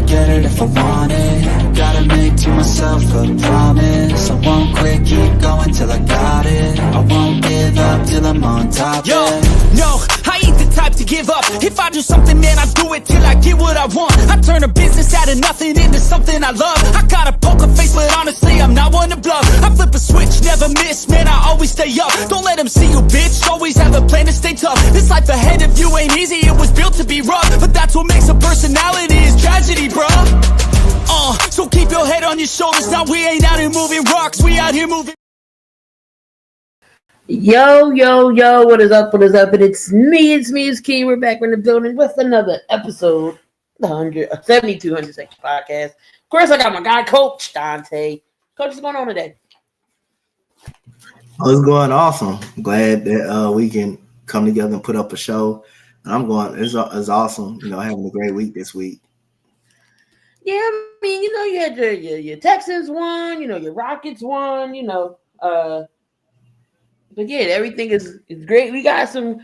get it if I want it. Gotta make to myself a promise. I won't quit, keep going till I got it. I won't give up till I'm on top. Yo, no, I ain't the type to give up. If I do something, man, I do it till I get what I want. I turn a business out of nothing into something I love. I got a poker face, but honestly, I'm not one to bluff. I flip a switch, never miss, man, I always stay up. Don't let them see you, bitch, always have a plan to stay tough. This life ahead of you ain't easy, it was built to be rough. But that's what makes a personality, is tragedy, bruh. So keep your head on your shoulders. Now we ain't out here moving rocks, we out here moving. Yo, what is up? And it's me, Key. We're back in the building with another episode, the 7200 Section Podcast. Of course, I got my guy, Coach Donte. Coach, what's going on today? Oh, it's going awesome. I'm glad that we can come together and put up a show. And it's awesome, having a great week this week. Yeah, I mean, you had your Texans won, your Rockets won, but yeah, everything is great. We got some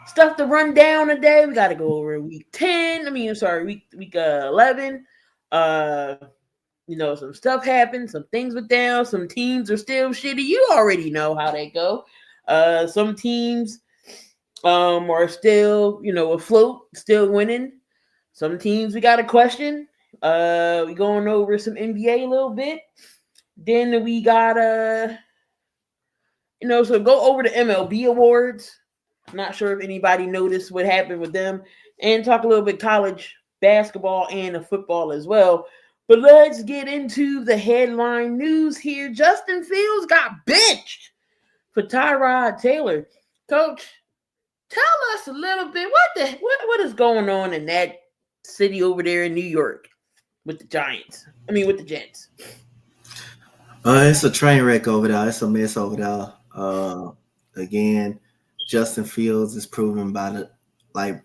stuff to run down today. We got to go over week 10. Week 11. Some stuff happened. Some things went down. Some teams are still shitty. You already know how they go. Some teams are still, afloat, still winning. Some teams we got a question. We going over some NBA a little bit. Then we got so go over the MLB awards. I'm not sure if anybody noticed what happened with them, and talk a little bit college basketball and the football as well. But let's get into the headline news here. Justin Fields got benched for Tyrod Taylor. Coach, tell us a little bit what is going on in that city over there in New York with the Giants. With the Jets. It's a train wreck over there. It's a mess over there. Again, Justin Fields is proven like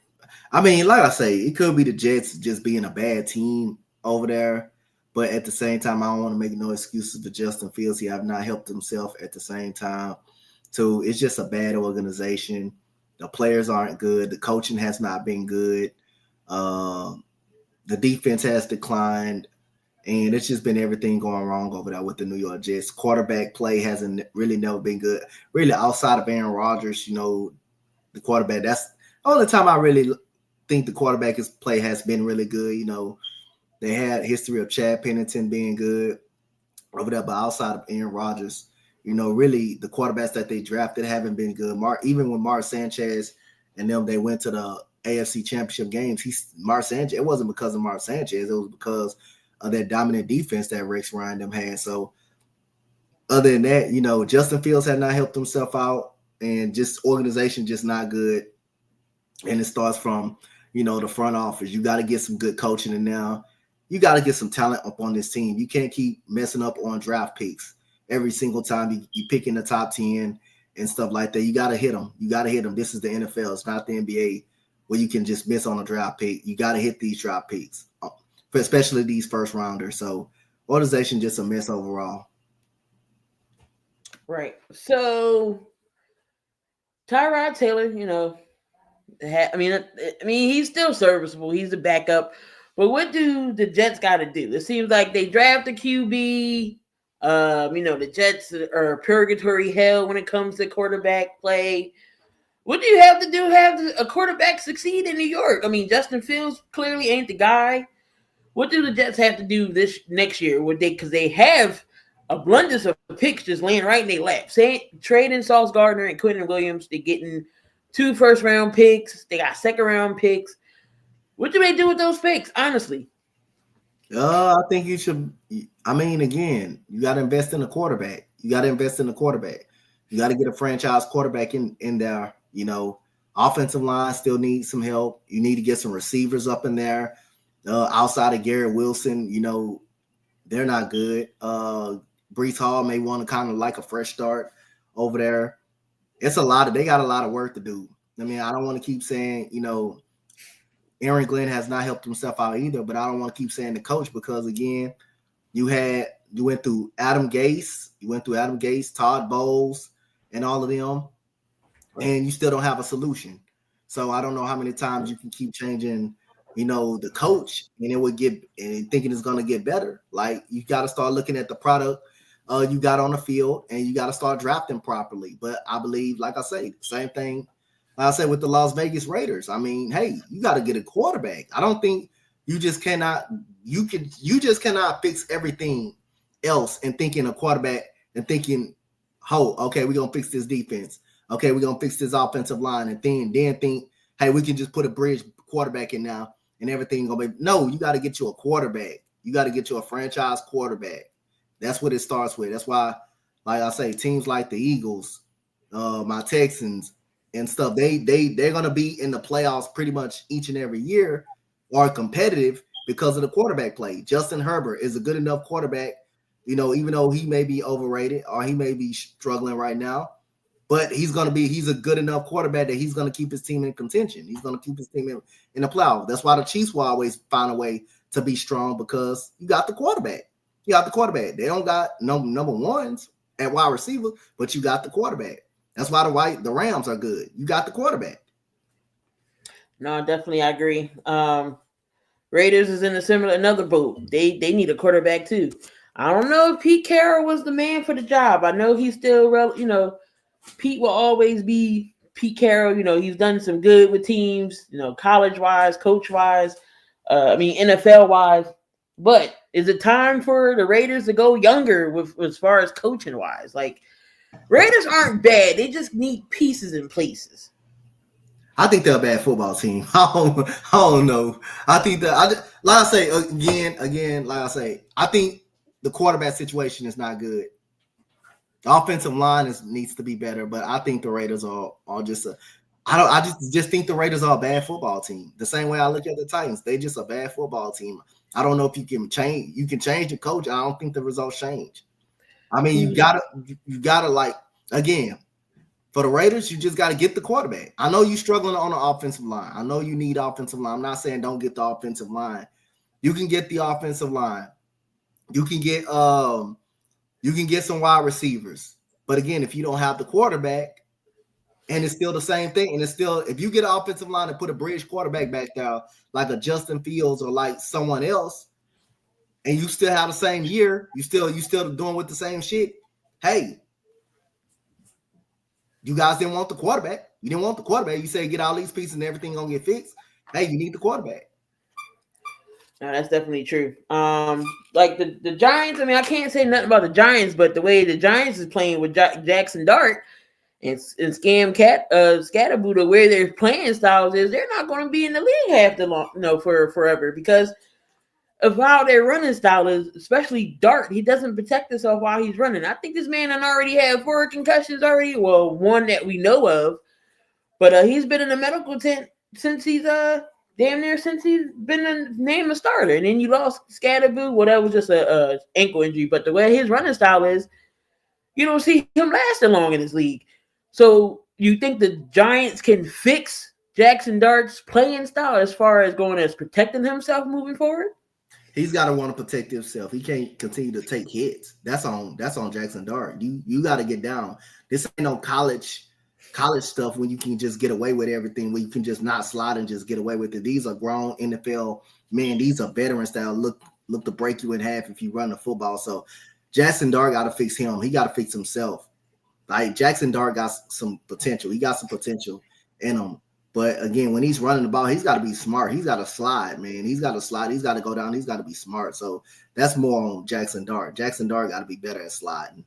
I say, it could be the Jets just being a bad team over there, but at the same time, I don't want to make no excuses for Justin Fields. He have not helped himself at the same time. So it's just a bad organization. The players aren't good. The coaching has not been good. The defense has declined. And it's just been everything going wrong over there with the New York Jets. Quarterback play hasn't really never been good. Really, outside of Aaron Rodgers, the quarterback, that's the only time I really think the quarterback play has been really good. They had history of Chad Pennington being good over there, but outside of Aaron Rodgers, really the quarterbacks that they drafted haven't been good. Even when Mark Sanchez and them, they went to the AFC Championship games, Mark Sanchez, it wasn't because of Mark Sanchez, it was because of that dominant defense that Rex Ryan them had. So other than that, Justin Fields had not helped himself out, and just organization just not good. And it starts from, the front office. You got to get some good coaching in now. You got to get some talent up on this team. You can't keep messing up on draft picks every single time you pick in the top 10 and stuff like that. You got to hit them. This is the NFL. It's not the NBA where you can just miss on a draft pick. You got to hit these draft picks, especially these first rounders. So organization just a mess overall. Right. So Tyrod Taylor, he's still serviceable. He's the backup. But what do the Jets got to do? It seems like they draft a QB. The Jets are purgatory hell when it comes to quarterback play. What do you have to do to have a quarterback succeed in New York? Justin Fields clearly ain't the guy. What do the Jets have to do this next year? Because they have abundance of picks just laying right in their lap. Trading Sauce Gardner and Quentin Williams, they're getting 2 first-round picks. They got second-round picks. What do they do with those picks, honestly? I think you should. Again, you got to invest in a quarterback. You got to get a franchise quarterback in there. Offensive line still needs some help. You need to get some receivers up in there. Outside of Garrett Wilson, they're not good. Breece Hall may want to kind of like a fresh start over there. They got a lot of work to do. I don't want to keep saying, Aaron Glenn has not helped himself out either, but I don't want to keep saying the coach because, again, you went through Adam Gase, Todd Bowles, and all of them, and you still don't have a solution. So I don't know how many times you can keep changing the coach, and it would get and thinking it's gonna get better. Like you got to start looking at the product you got on the field, and you got to start drafting properly. But I believe, like I say, same thing. Like I said with the Las Vegas Raiders. I mean, hey, you got to get a quarterback. I don't think you just cannot. You just cannot fix everything else and thinking a quarterback and thinking, oh, okay, we're gonna fix this defense. Okay, we're gonna fix this offensive line, and then think, hey, we can just put a bridge quarterback in now and everything gonna be. No, you got to get you a quarterback. You got to get you a franchise quarterback. That's what it starts with. That's why, like I say, teams like the Eagles, my Texans, and stuff, they're gonna be in the playoffs pretty much each and every year, or competitive because of the quarterback play. Justin Herbert is a good enough quarterback, even though he may be overrated or he may be struggling right now. But he's a good enough quarterback that he's going to keep his team in contention. He's going to keep his team in the playoffs. That's why the Chiefs will always find a way to be strong, because you got the quarterback. You got the quarterback. They don't got number ones at wide receiver, but you got the quarterback. That's why the Rams are good. You got the quarterback. No, definitely, I agree. Raiders is in another boat. They need a quarterback too. I don't know if Pete Carroll was the man for the job. I know he's still, Pete will always be Pete Carroll. He's done some good with teams, college-wise, coach-wise, NFL-wise. But is it time for the Raiders to go younger with as far as coaching-wise? Like, Raiders aren't bad. They just need pieces in places. I think they're a bad football team. I don't know. I think that like I say again, like I say, I think the quarterback situation is not good. The offensive line needs to be better, but I think the Raiders are just I just think the Raiders are a bad football team. The same way I look at the Titans, they just a bad football team. I don't know if you can change the coach. I don't think the results change. I mean, you gotta like, again, for the Raiders, you just got to get the quarterback. I know you're struggling on the offensive line. I know you need offensive line. I'm not saying don't get the offensive line. You can get the offensive line. You can get some wide receivers. But again, if you don't have the quarterback, and it's still the same thing, and it's still, if you get an offensive line and put a bridge quarterback back there, like a Justin Fields or like someone else, and you still have the same year, you still doing with the same shit. Hey, you guys didn't want the quarterback. You didn't want the quarterback. You say get all these pieces and everything gonna get fixed. Hey, you need the quarterback. No, that's definitely true. Like the Giants. I mean, I can't say nothing about the Giants, but the way the Giants is playing with Jackson Dart and Scatterboo, the way their playing styles is, they're not going to be in the league for forever, because of how their running style is, especially Dart. He doesn't protect himself while he's running. I think this man already had 4 concussions already. Well, one that we know of, but he's been in the medical tent since he's since he's been named a starter. And then you lost Scatterboo. Well, that was just a ankle injury. But the way his running style is, you don't see him lasting long in this league. So you think the Giants can fix Jackson Dart's playing style as far as going as protecting himself moving forward? He's got to want to protect himself. He can't continue to take hits. That's on Jackson Dart. You got to get down. This ain't no college stuff when you can just get away with everything, where you can just not slide and just get away with it. These are grown NFL men. These are veterans that look to break you in half if you run the football. So Jackson Dart got to fix him. He got to fix himself. Like, Jackson Dart got some potential. He got some potential in him. But again, when he's running the ball, he's got to be smart. He's got to slide, man. He's got to slide. He's got to go down. He's got to be smart. So that's more on Jackson Dart. Jackson Dart got to be better at sliding.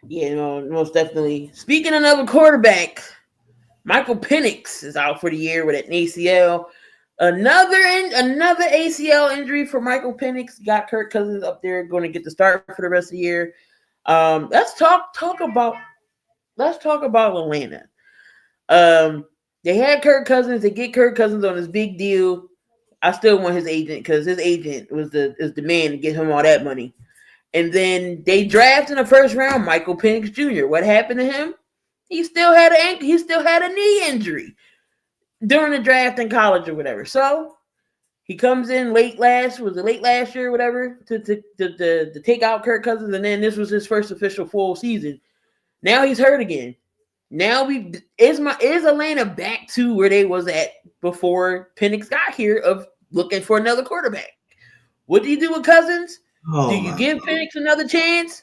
Yeah, most definitely. Speaking of another quarterback, Michael Penix is out for the year with an ACL. Another ACL injury for Michael Penix. Got Kirk Cousins up there, going to get the start for the rest of the year. Let's talk about Atlanta. They had Kirk Cousins. They get Kirk Cousins on this big deal. I still want his agent, because his agent is the man to get him all that money. And then they draft in the first round Michael Penix Jr. What happened to him? He still had a knee injury during the draft in college or whatever. So he comes in late last year or whatever to take out Kirk Cousins, and then this was his first official full season. Now he's hurt again. Now is Atlanta back to where they was at before Penix got here of looking for another quarterback. What do you do with Cousins? Do you give Penix another chance?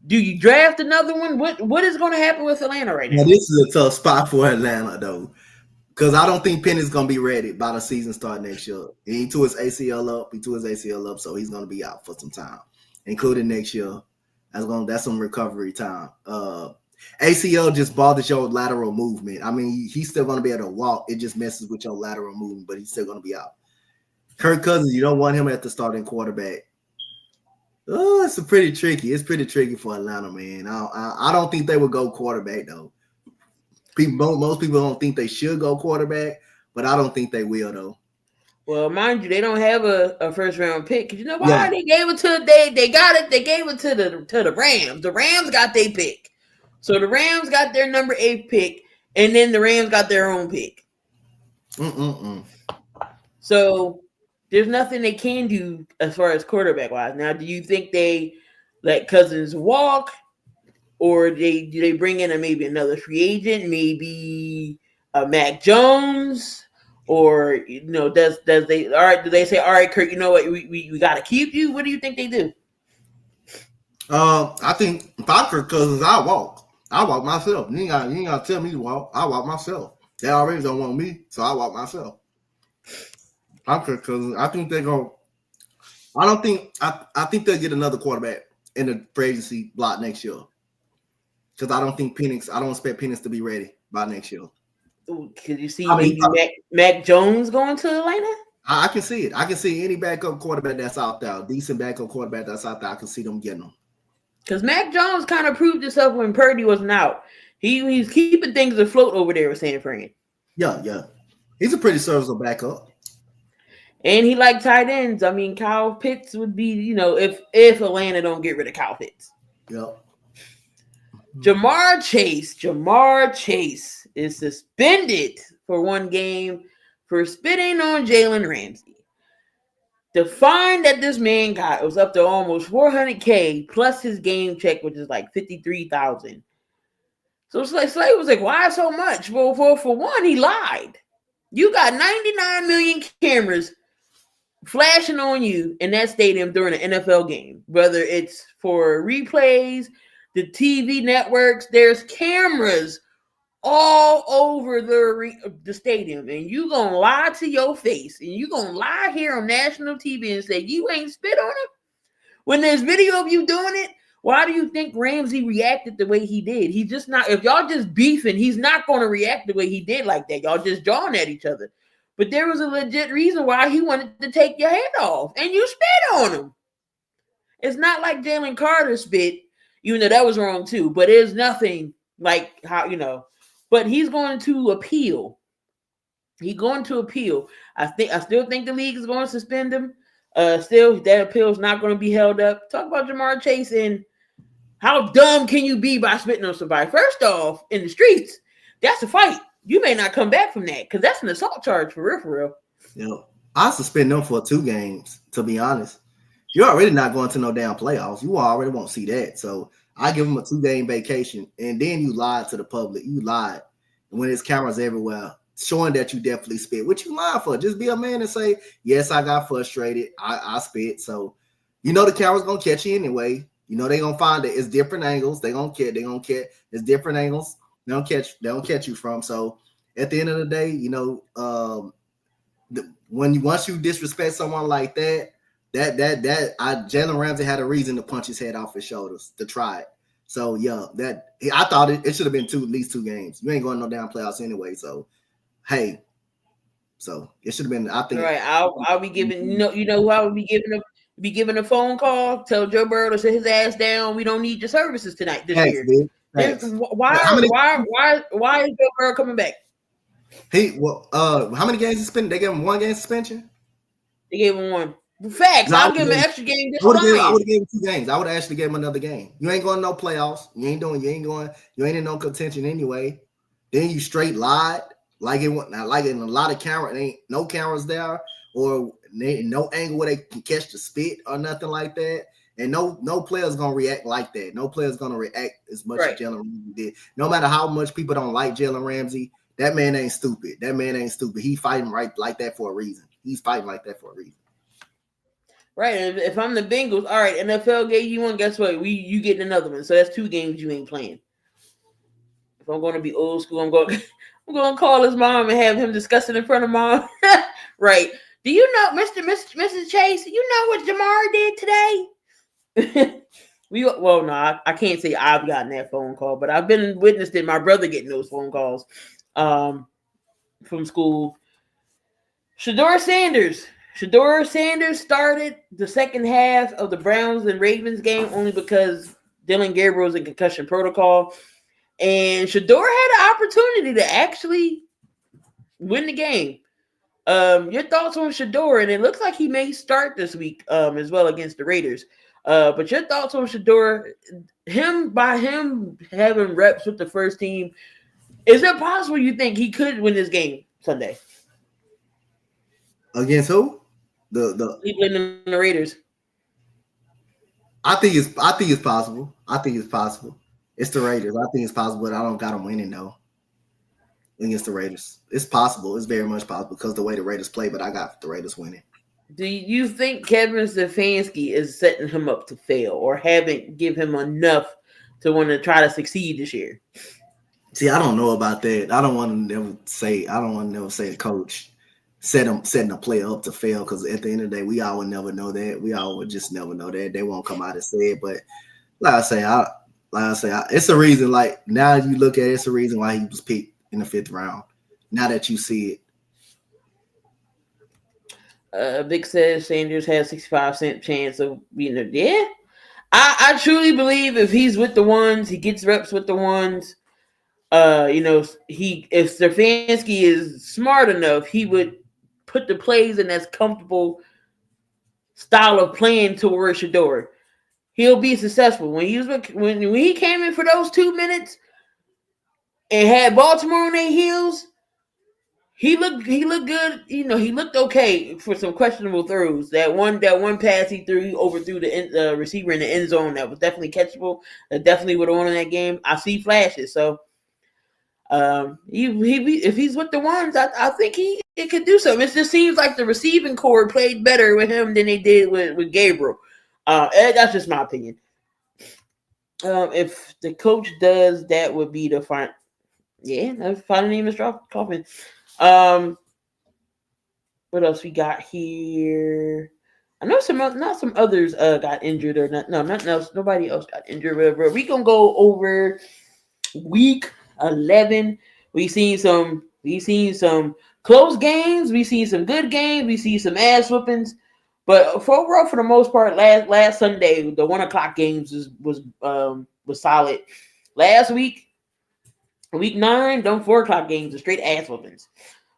Do you draft another one? What is going to happen with Atlanta right now? Now, this is a tough spot for Atlanta, though, because I don't think Penix going to be ready by the season start next year. He tore his ACL up. So he's going to be out for some time, including next year. That's some recovery time. ACL just bothers your lateral movement. I mean, he's still going to be able to walk. It just messes with your lateral movement, but he's still going to be out. Kirk Cousins, you don't want him at the starting quarterback. Oh, it's pretty tricky. It's pretty tricky for Atlanta, man. I don't think they would go quarterback, though. Most people don't think they should go quarterback, but I don't think they will, though. Well, mind you, they don't have a first round pick. You know why? Yeah. They gave it to they got it. They gave it to the Rams. The Rams got their pick. So the Rams got their number 8 pick, and then the Rams got their own pick. So there's nothing they can do as far as quarterback wise. Now, do you think they let Cousins walk, or do they bring in maybe another free agent, maybe Mac Jones, or do they say, all right, Kurt, you know what, we got to keep you? What do you think they do? I think if I'm Kirk Cousins, I walk myself. You ain't got to tell me to walk. I walk myself. They already don't want me, so I walk myself. I'm Kirk Cousins. I think they're going. I think they'll get another quarterback in the free agency block next year. Because I don't expect Penix to be ready by next year. Could you see Mac Jones going to Atlanta? I can see it. I can see any backup quarterback that's out there, decent backup quarterback that's out there. I can see them getting them. Because Mac Jones kind of proved himself when Purdy wasn't out. He's keeping things afloat over there with San Fran. Yeah. He's a pretty serviceable backup. And he liked tight ends. I mean, Kyle Pitts would be, if Atlanta don't get rid of Kyle Pitts. Yep. Jamar Chase is suspended for 1 game for spitting on Jalen Ramsey. The fine that this man got was up to almost $400K plus his game check, which is like $53,000. So it's like Slade was like, why so much? Well, for one, he lied. You got 99 million cameras flashing on you in that stadium during an NFL game, whether it's for replays, the TV networks. There's cameras all over the stadium, and you gonna lie to your face, and you gonna lie here on national TV and say you ain't spit on him when there's video of you doing it. Why do you think Ramsey reacted the way he did? He's just not. If y'all just beefing, he's not going to react the way he did like that. Y'all just jawing at each other. But there was a legit reason why he wanted to take your head off, and you spit on him. It's not like Jalen Carter spit, even though that was wrong too. But it's nothing like how But he's going to appeal. He's going to appeal. I still think the league is going to suspend him. Still, that appeal is not going to be held up. Talk about Jamar Chase and how dumb can you be by spitting on somebody? First off, in the streets, that's a fight. You may not come back from that because that's an assault charge for real. I suspend them for 2 games, to be honest. You're already not going to no damn playoffs. You already won't see that. So I give them a 2-game vacation, and then you lied to the public. You lied when there's cameras everywhere, showing that you definitely spit. What you lying for? Just be a man and say, yes, I got frustrated. I spit. So, the camera's going to catch you anyway. They're going to find it. It's different angles. They're going to catch. It's different angles. They don't catch you from. So at the end of the day, once you disrespect someone like that, Jalen Ramsey had a reason to punch his head off his shoulders to try it. So I thought it should have been at least 2 games. You ain't going no damn playoffs anyway. So hey, so it should have been. I think. All right, I'll be giving. Who I would be giving a phone call. Tell Joe Burrow to sit his ass down. We don't need your services tonight this year. Dude. Why is Joe Burrow coming back? How many games suspended? They gave him 1 game suspension. They gave him 1. Facts. I'll give him an extra game. I would have given him 2 games. I would have actually gave him another game. You ain't going to no playoffs. You ain't in no contention anyway. Then you straight lied. Like in a lot of cameras, ain't no cameras there, or no angle where they can catch the spit or nothing like that. And no player's gonna react like that. No player's gonna react as much as Jalen Ramsey did. No matter how much people don't like Jalen Ramsey, That man ain't stupid. He fighting right like that for a reason. He's fighting like that for a reason. Right. And if I'm the Bengals, all right, NFL gave you one, guess what? You get another one. So that's 2 games you ain't playing. If I'm going to be old school, I'm going to call his mom and have him discuss it in front of mom. Right. Do you know, Mrs. Chase, you know what Jamar did today? I can't say I've gotten that phone call, but I've been witnessed it. My brother getting those phone calls from school. Shedeur Sanders started the second half of the Browns and Ravens game only because Dylan Gabriel's in concussion protocol. And Shedeur had an opportunity to actually win the game. Your thoughts on Shedeur? And it looks like he may start this week as well against the Raiders. But your thoughts on Shedeur? By him having reps with the first team, is it possible you think he could win this game Sunday? Against who? Cleveland and the Raiders. I think it's possible. It's the Raiders. I think it's possible, but I don't got them winning though. Against the Raiders, it's possible. It's very much possible because the way the Raiders play. But I got the Raiders winning. Do you think Kevin Stefanski is setting him up to fail, or haven't give him enough to want to try to succeed this year? See, I don't know about that. I don't want to never say the coach setting a player up to fail, because at the end of the day, we all would never know that. We all would just never know that. They won't come out and say it. But like I say, it's a reason. Like now you look at it, it's a reason why he was picked in the 5th round. Now that you see it. Vic says Sanders has 65% chance of being there. Yeah. I truly believe if he's with the ones, he gets reps with the ones. If Stefanski is smart enough, he would put the plays in that's comfortable style of playing towards Shedeur. He'll be successful. When he came in for those 2 minutes and had Baltimore on their heels, he looked good. He looked okay for some questionable throws. That one pass he overthrew the receiver in the end zone that was definitely catchable. That definitely would have won in that game. I see flashes. So if he's with the ones, I think it could do something. It just seems like the receiving core played better with him than they did with Gabriel. That's just my opinion. If the coach does, that would be the fine. Yeah, that's final name is Coffin. What else we got here? I know some others got injured or not. No, nothing else. Nobody else got injured. Whatever. We gonna go over week 11. We seen some close games. We seen some good games. We see some ass whoopings. But overall, for the most part, last Sunday, the 1:00 games was solid. Last week, week 9, them 4:00 games are straight ass whoopings.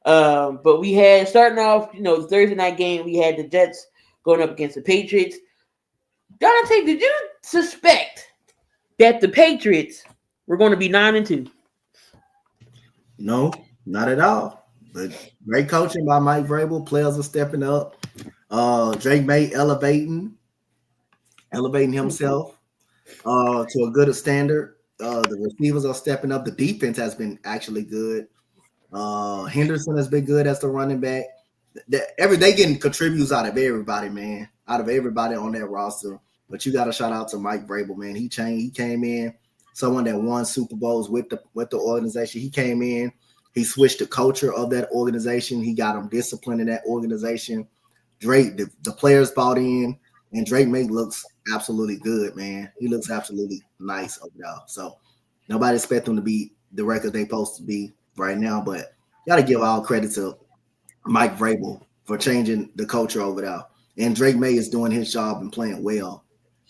But we had starting off, the Thursday night game, we had the Jets going up against the Patriots. Donte, did you suspect that the Patriots were going to be 9-2? No, not at all. But great coaching by Mike Vrabel. Players are stepping up. Drake May elevating himself to a good standard. The receivers are stepping up. The defense has been actually good. Henderson has been good as the running back. They getting contributes out of everybody, man. Out of everybody on that roster. But you got to shout out to Mike Vrabel, man. He came in, someone that won Super Bowls with the organization. He came in. He switched the culture of that organization. He got them disciplined in that organization. Drake, the players bought in, and Drake May looks absolutely good, man. He looks absolutely nice over there. So nobody expect him to be the record they supposed to be right now, but got to give all credit to Mike Vrabel for changing the culture over there. And Drake May is doing his job and playing well.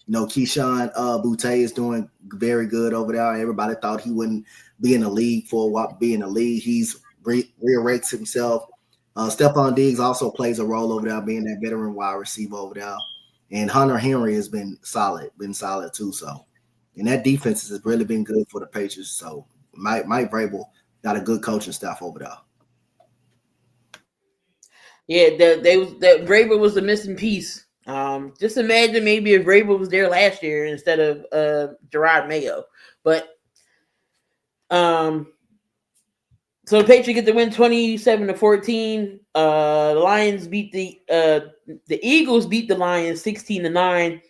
Keyshawn Boutte is doing very good over there. Everybody thought he wouldn't be in the league for a while. He's resurrects himself. Stephon Diggs also plays a role over there, being that veteran wide receiver over there. And Hunter Henry has been solid too. So, and that defense has really been good for the Patriots. So, Mike Vrabel got a good coaching staff over there. Yeah, that Vrabel was the missing piece. Just imagine maybe if Vrabel was there last year instead of Gerard Mayo. But So the Patriots get the win 27-14. The Lions beat the Eagles beat the Lions 16-9.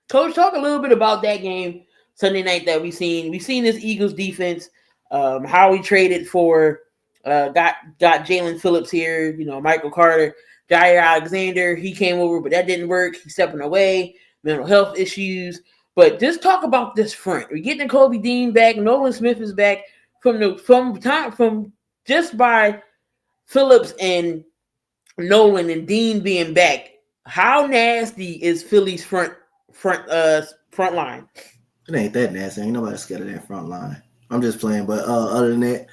Coach, talk a little bit about that game Sunday night that we've seen. We've seen this Eagles defense, how we traded for got Jalen Phillips here, Michael Carter, Jair Alexander. He came over, but that didn't work. He's stepping away, mental health issues. But just talk about this front. We're getting Kobe Dean back. Nolan Smith is back from just by Phillips and Nolan and Dean being back. How nasty is Philly's front line? It ain't that nasty. Ain't nobody scared of that front line. I'm just playing, but other than that,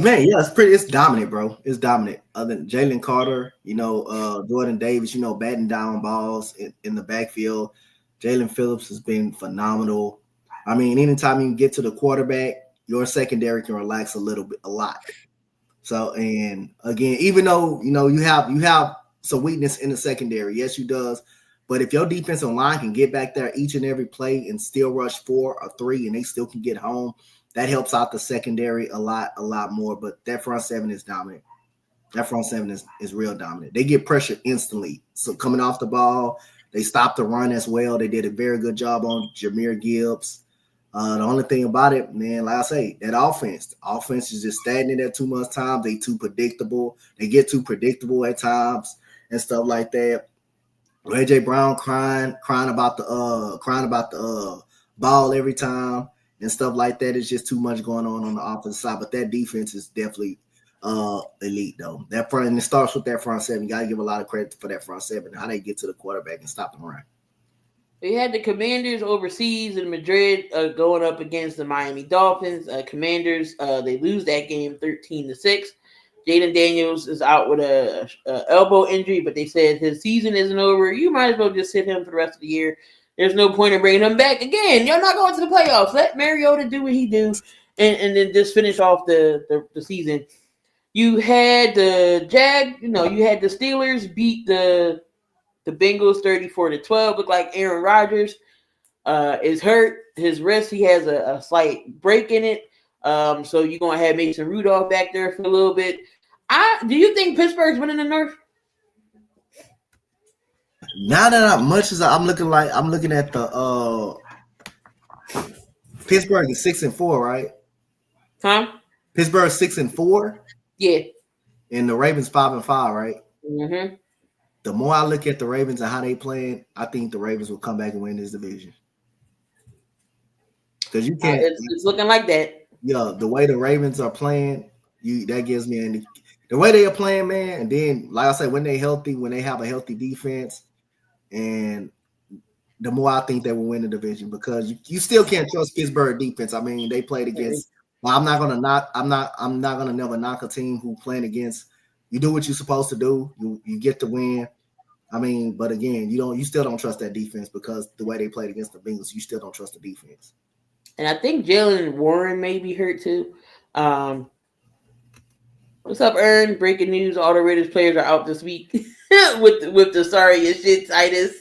man, yeah, it's dominant, bro. It's dominant. Other than Jalen Carter, Jordan Davis, batting down balls in the backfield. Jalen Phillips has been phenomenal. I mean, anytime you get to the quarterback, your secondary can relax a lot. So, and again, even though you have some weakness in the secondary, yes, you does. But if your defensive line can get back there each and every play and still rush 4 or 3, and they still can get home, that helps out the secondary a lot more. But that front seven is dominant. That front seven is real dominant. They get pressure instantly. So coming off the ball, they stopped the run as well. They did a very good job on Jahmyr Gibbs. The only thing about it, man, like I say, that offense is just stagnant at too much time. They too predictable. They get too predictable at times and stuff like that. AJ Brown crying about the ball every time and stuff like that. It's just too much going on the offensive side. But that defense is definitely elite, though. That front, and it starts with that front seven. You got to give a lot of credit for that front seven, how they get to the quarterback and stop the run. They had the Commanders overseas in Madrid going up against the Miami Dolphins. Commanders, they lose that game 13-6. Jaden Daniels is out with a elbow injury, but they said his season isn't over. You might as well just sit him for the rest of the year. There's no point in bringing him back again. You're not going to the playoffs. Let Mariota do what he do, and then just finish off the season. You had the you had the Steelers beat the Bengals 34-12. Looked like Aaron Rodgers is hurt. His wrist, he has a slight break in it. So you're gonna have Mason Rudolph back there for a little bit. Do you think Pittsburgh's winning the North? Not that much as I'm looking at the Pittsburgh is 6-4, right? Huh? Pittsburgh 6-4. Yeah. And the Ravens 5-5, right? Mm-hmm. The more I look at the Ravens and how they playing, I think the Ravens will come back and win this division. Because you can't. It's looking like that. Yeah, the way the Ravens are playing, that gives me the way they are playing, man. And then, like I said, when they healthy, when they have a healthy defense, and the more I think they will win the division, because you still can't trust Pittsburgh defense. I mean, they played against. Well, I'm not gonna never knock a team who playing against. You do what you're supposed to do. You get the win. I mean, but again, you still don't trust that defense, because the way they played against the Bengals, you still don't trust the defense. And I think Jalen Warren may be hurt too. What's up, Ern? Breaking news: all the Raiders players are out this week with the sorry as shit Titus.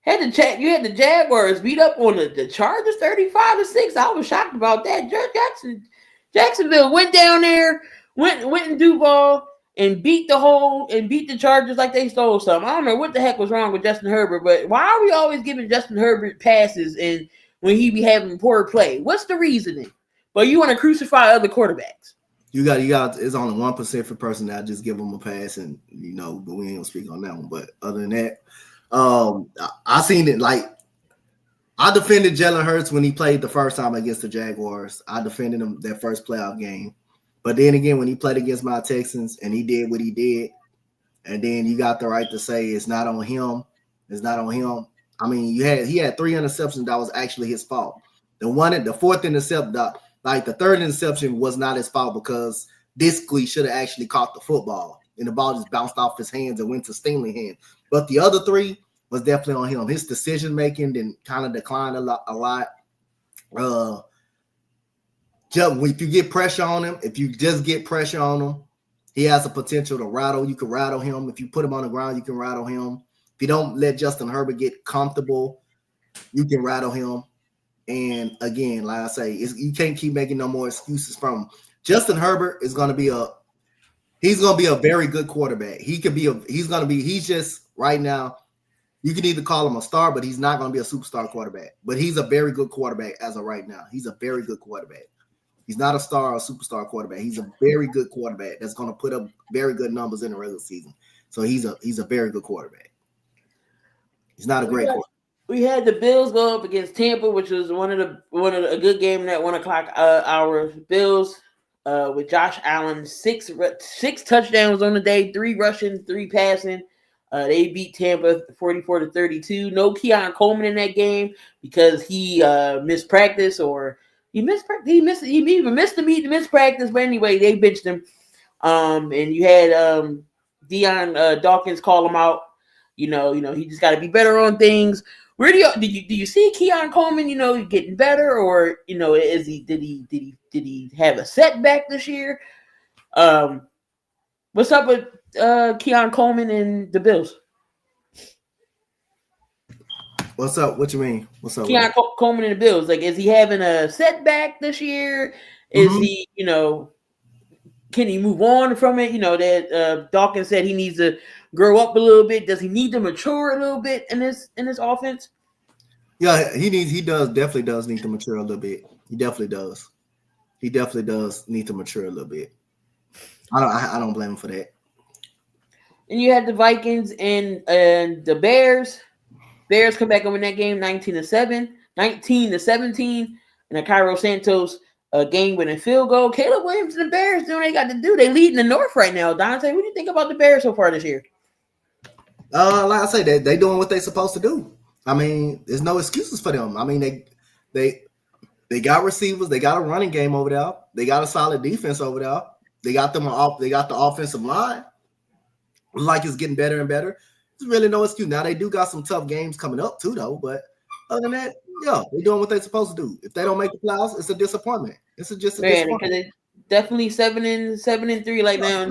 You had the Jaguars beat up on the Chargers 35-6. I was shocked about that. Jacksonville went down there, went in Duval and beat the Chargers like they stole something. I don't know what the heck was wrong with Justin Herbert, but why are we always giving Justin Herbert passes and when he be having poor play? What's the reasoning? But you want to crucify other quarterbacks. You got. It's only 1% for person that I just give them a pass, and but we ain't gonna speak on that one. But other than that, I seen it. Like, I defended Jalen Hurts when he played the first time against the Jaguars. I defended him that first playoff game. But then again, when he played against my Texans and he did what he did, and then you got the right to say it's not on him. It's not on him. I mean, he had 3 interceptions that was actually his fault. The fourth interception, the third interception was not his fault, because Diskley should have actually caught the football and the ball just bounced off his hands and went to Stingley's hand. But the other 3 was definitely on him. His decision making then kind of declined a lot. If you get pressure on him, if you just get pressure on him, he has the potential to rattle. You can rattle him. If you put him on the ground, you can rattle him. If you don't let Justin Herbert get comfortable, you can rattle him. And again, like I say, you can't keep making no more excuses from him. Justin Herbert is going to be he's going to be a very good quarterback. He's just right now, you can either call him a star, but he's not going to be a superstar quarterback. But he's a very good quarterback as of right now. He's a very good quarterback. He's not a star or a superstar quarterback. He's a very good quarterback that's going to put up very good numbers in the regular season. So he's a very good quarterback. He's not a great quarterback. We had the Bills go up against Tampa, which was a good game in that 1 o'clock hour. Bills with Josh Allen, six touchdowns on the day, 3 rushing, 3 passing. They beat Tampa 44-32. No Keon Coleman in that game because he missed practice or he even missed the meet to miss practice. But anyway, they benched him. And you had Dion Dawkins call him out. You know, he just got to be better on things. Where do you see Keon Coleman? Getting better, or did he have a setback this year? What's up with Keon Coleman and the Bills? What's up? What you mean? What's up? Keon Coleman and the Bills. Like, is he having a setback this year? Is he, can he move on from it? That Dawkins said he needs to grow up a little bit. Does he need to mature a little bit in this offense? Yeah, he definitely does need to mature a little bit. He definitely does. He definitely does need to mature a little bit. I don't blame him for that. And you had the Vikings and the Bears. Bears come back and win that game 19-17, and a Cairo Santos game-winning field goal. Caleb Williams and the Bears doing what they got to do. They lead in the North right now. Donte, what do you think about the Bears so far this year? Like I say, they doing what they're supposed to do. I mean, there's no excuses for them. I mean, they got receivers. They got a running game over there. They got a solid defense over there. They got them off. They got the offensive line. Like it's getting better and better. There's really no excuse. Now they do got some tough games coming up too, though. But other than that, yeah, they're doing what they're supposed to do. If they don't make the playoffs, it's a disappointment. It's just a disappointment. Because they definitely 7-3 like now.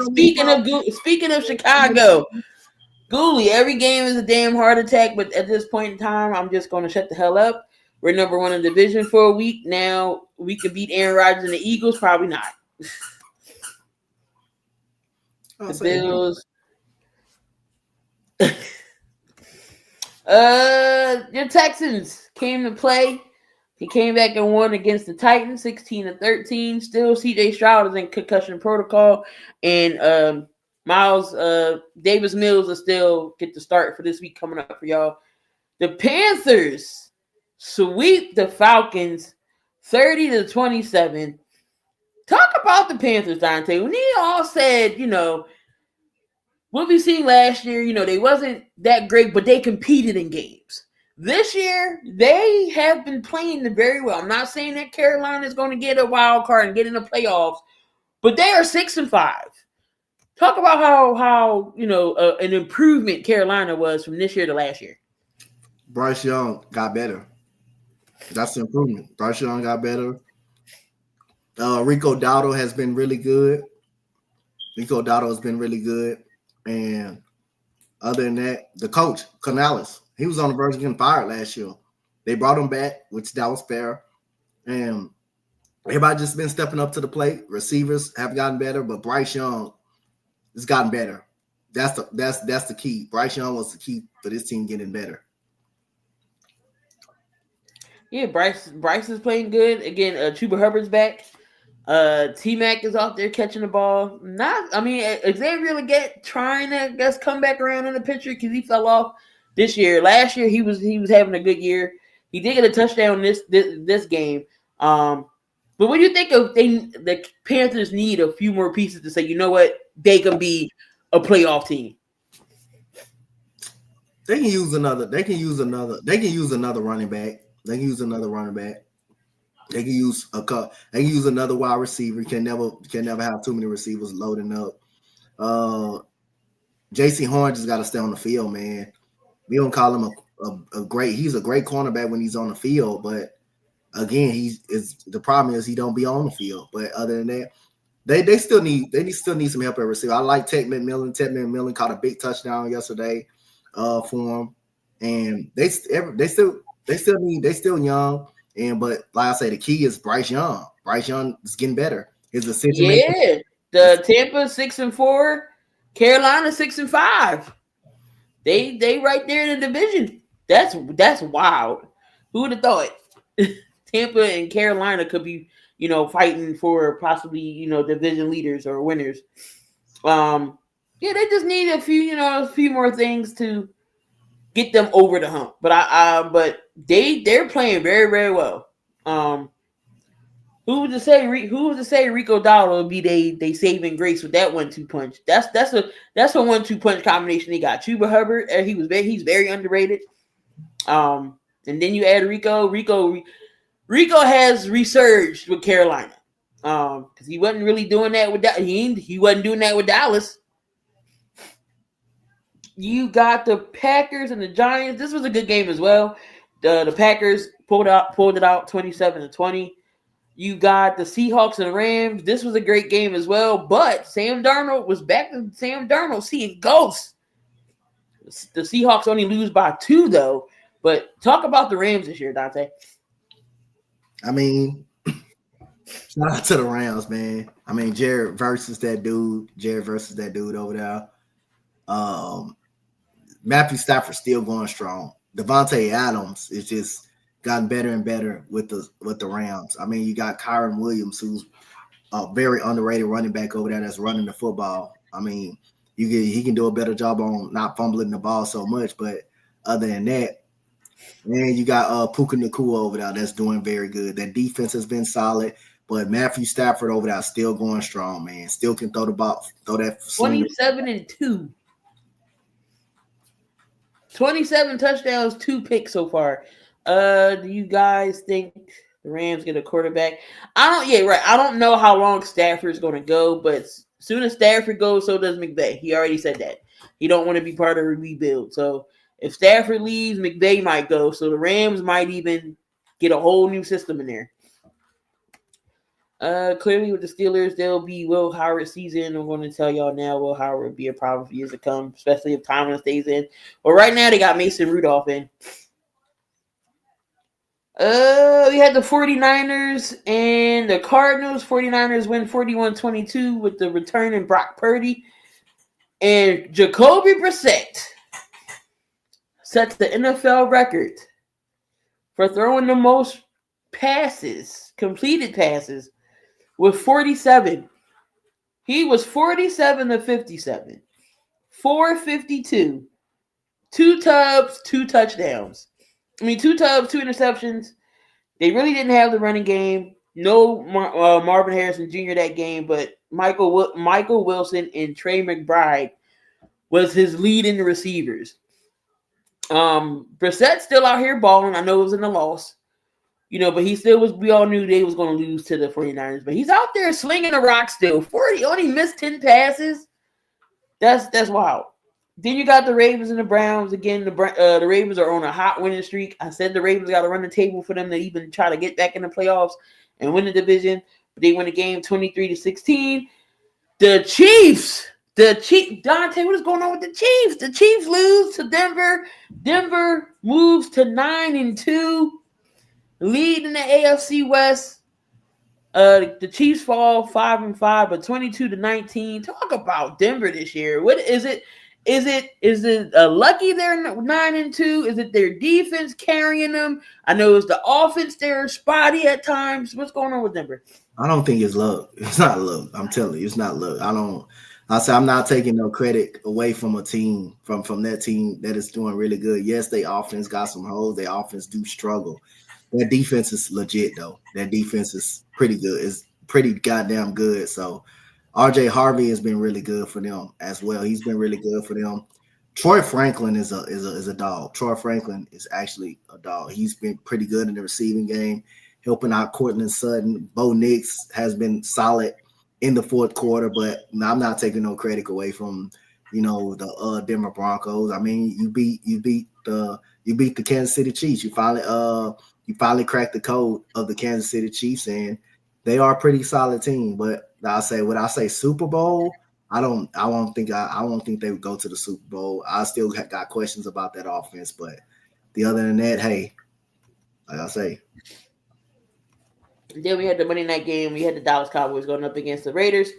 Speaking of Chicago, Ghoulie, every game is a damn heart attack. But at this point in time, I'm just going to shut the hell up. We're number 1 in the division for a week now. We could beat Aaron Rodgers and the Eagles, probably not. The Bills. Your Texans came to play. He came back and won against the Titans 16-13. Still, CJ Stroud is in concussion protocol, and Miles Davis Mills will still get the start for this week coming up for y'all. The Panthers sweep the Falcons 30-27. Talk about the Panthers, Donte. When they all said, what we seen last year, they wasn't that great, but they competed in games. This year, they have been playing very well. I'm not saying that Carolina is going to get a wild card and get in the playoffs, but they are 6-5. Talk about how an improvement Carolina was from this year to last year. Bryce Young got better. That's the improvement. Bryce Young got better. Rico Dowdle has been really good. And other than that, the coach, Canales, he was on the verge of getting fired last year. They brought him back, which that was fair. And everybody just been stepping up to the plate. Receivers have gotten better, but Bryce Young has gotten better. That's the key. Bryce Young was the key for this team getting better. Yeah, Bryce is playing good. Again, Chuba Hubbard's back. T-Mac is out there catching the ball. Xavier Legette trying to come back around in the picture because he fell off this year. Last year he was having a good year. He did get a touchdown this game. But what do you think of the Panthers need a few more pieces to say, you know what, they can be a playoff team? They can use another running back. They can use another wide receiver. Can never have too many receivers loading up. J.C. Horn just got to stay on the field, man. We don't call him he's a great cornerback when he's on the field, but again, the problem is he don't be on the field. But other than that, they still need some help at receiver. I like Ted McMillan. Ted McMillan caught a big touchdown yesterday for him, and they still young. But like I say, the key is Bryce Young. Bryce Young is getting better. His decision making. Yeah, the Tampa 6-4, Carolina 6-5. They right there in the division. That's wild. Who would have thought? Tampa and Carolina could be, fighting for possibly, division leaders or winners. Yeah, they just need a few more things to get them over the hump. But they're playing very, very well. Who was to say Rico Dowdle would be they saving grace with that 1-2 punch? That's a 1-2 punch combination they got. Chuba Hubbard, he's very underrated. And then you add Rico. Rico has resurged with Carolina. Because he wasn't really doing that with he wasn't doing that with Dallas. You got the Packers and the Giants. This was a good game as well. The Packers pulled it out 27-20. You got the Seahawks and the Rams. This was a great game as well. But Sam Darnold was back to Sam Darnold seeing ghosts. The Seahawks only lose by 2, though. But talk about the Rams this year, Donte. I mean, shout out to the Rams, man. I mean, Jared versus that dude over there. Matthew Stafford still going strong. Devontae Adams is just gotten better and better with the Rams. I mean, you got Kyron Williams, who's a very underrated running back over there that's running the football. I mean, he can do a better job on not fumbling the ball so much. But other than that, man, you got Puka Nacua over there that's doing very good. That defense has been solid, but Matthew Stafford over there still going strong, man. Still can throw the ball, throw that 27-2. 27 touchdowns, 2 picks so far. Do you guys think the Rams get a quarterback? I don't know how long Stafford's going to go, but as soon as Stafford goes, so does McVay. He already said that. He don't want to be part of a rebuild. So if Stafford leaves, McVay might go. So the Rams might even get a whole new system in there. Clearly with the Steelers, there'll be Will Howard's season. I'm going to tell y'all now, Will Howard will be a problem for years to come, especially if Tomlin stays in. Well, right now they got Mason Rudolph in. We had the 49ers and the Cardinals. 49ers win 41-22 with the return in Brock Purdy. And Jacoby Brissett sets the NFL record for throwing the most passes, completed passes, with 47. He was 47-57. 452. 2 tubs, 2 touchdowns. 2 tubs, 2 interceptions. They really didn't have the running game. No Marvin Harrison Jr. that game, but Michael Wilson and Trey McBride was his leading receivers. Brissett still out here balling. I know it was in the loss. But he still was. We all knew they was going to lose to the 49ers. But he's out there slinging the rock still. 40 only missed 10 passes. That's wild. Then you got the Ravens and the Browns. Again, the Ravens are on a hot winning streak. I said the Ravens got to run the table for them to even try to get back in the playoffs and win the division. But they win the game 23-16. The Chiefs. Donte, what is going on with the Chiefs? The Chiefs lose to Denver. Denver moves to 9-2. Lead in the AFC West. The Chiefs fall 5-5, but 22-19. Talk about Denver this year. What is it? Is it lucky they're 9-2? Is it their defense carrying them? I know it's the offense. They're spotty at times. What's going on with Denver? I don't think it's luck. It's not luck. I'm telling you, it's not luck. I'm not taking no credit away from a team from that team that is doing really good. Yes, their offense got some holes. Their offense do struggle. Their defense is legit though. Their defense is pretty good. It's pretty goddamn good. So RJ Harvey has been really good for them as well. He's been really good for them. Troy Franklin is a dog. Troy Franklin is actually a dog. He's been pretty good in the receiving game, helping out Cortland Sutton. Bo Nix has been solid in the fourth quarter, but I'm not taking no credit away from the Denver Broncos. I mean, you beat the Kansas City Chiefs. You finally cracked the code of the Kansas City Chiefs, and they are a pretty solid team. But would I say Super Bowl? I won't think they would go to the Super Bowl. I still got questions about that offense, but other than that, hey, like I say, Then we had the Monday night game. We had the Dallas Cowboys going up against the Raiders,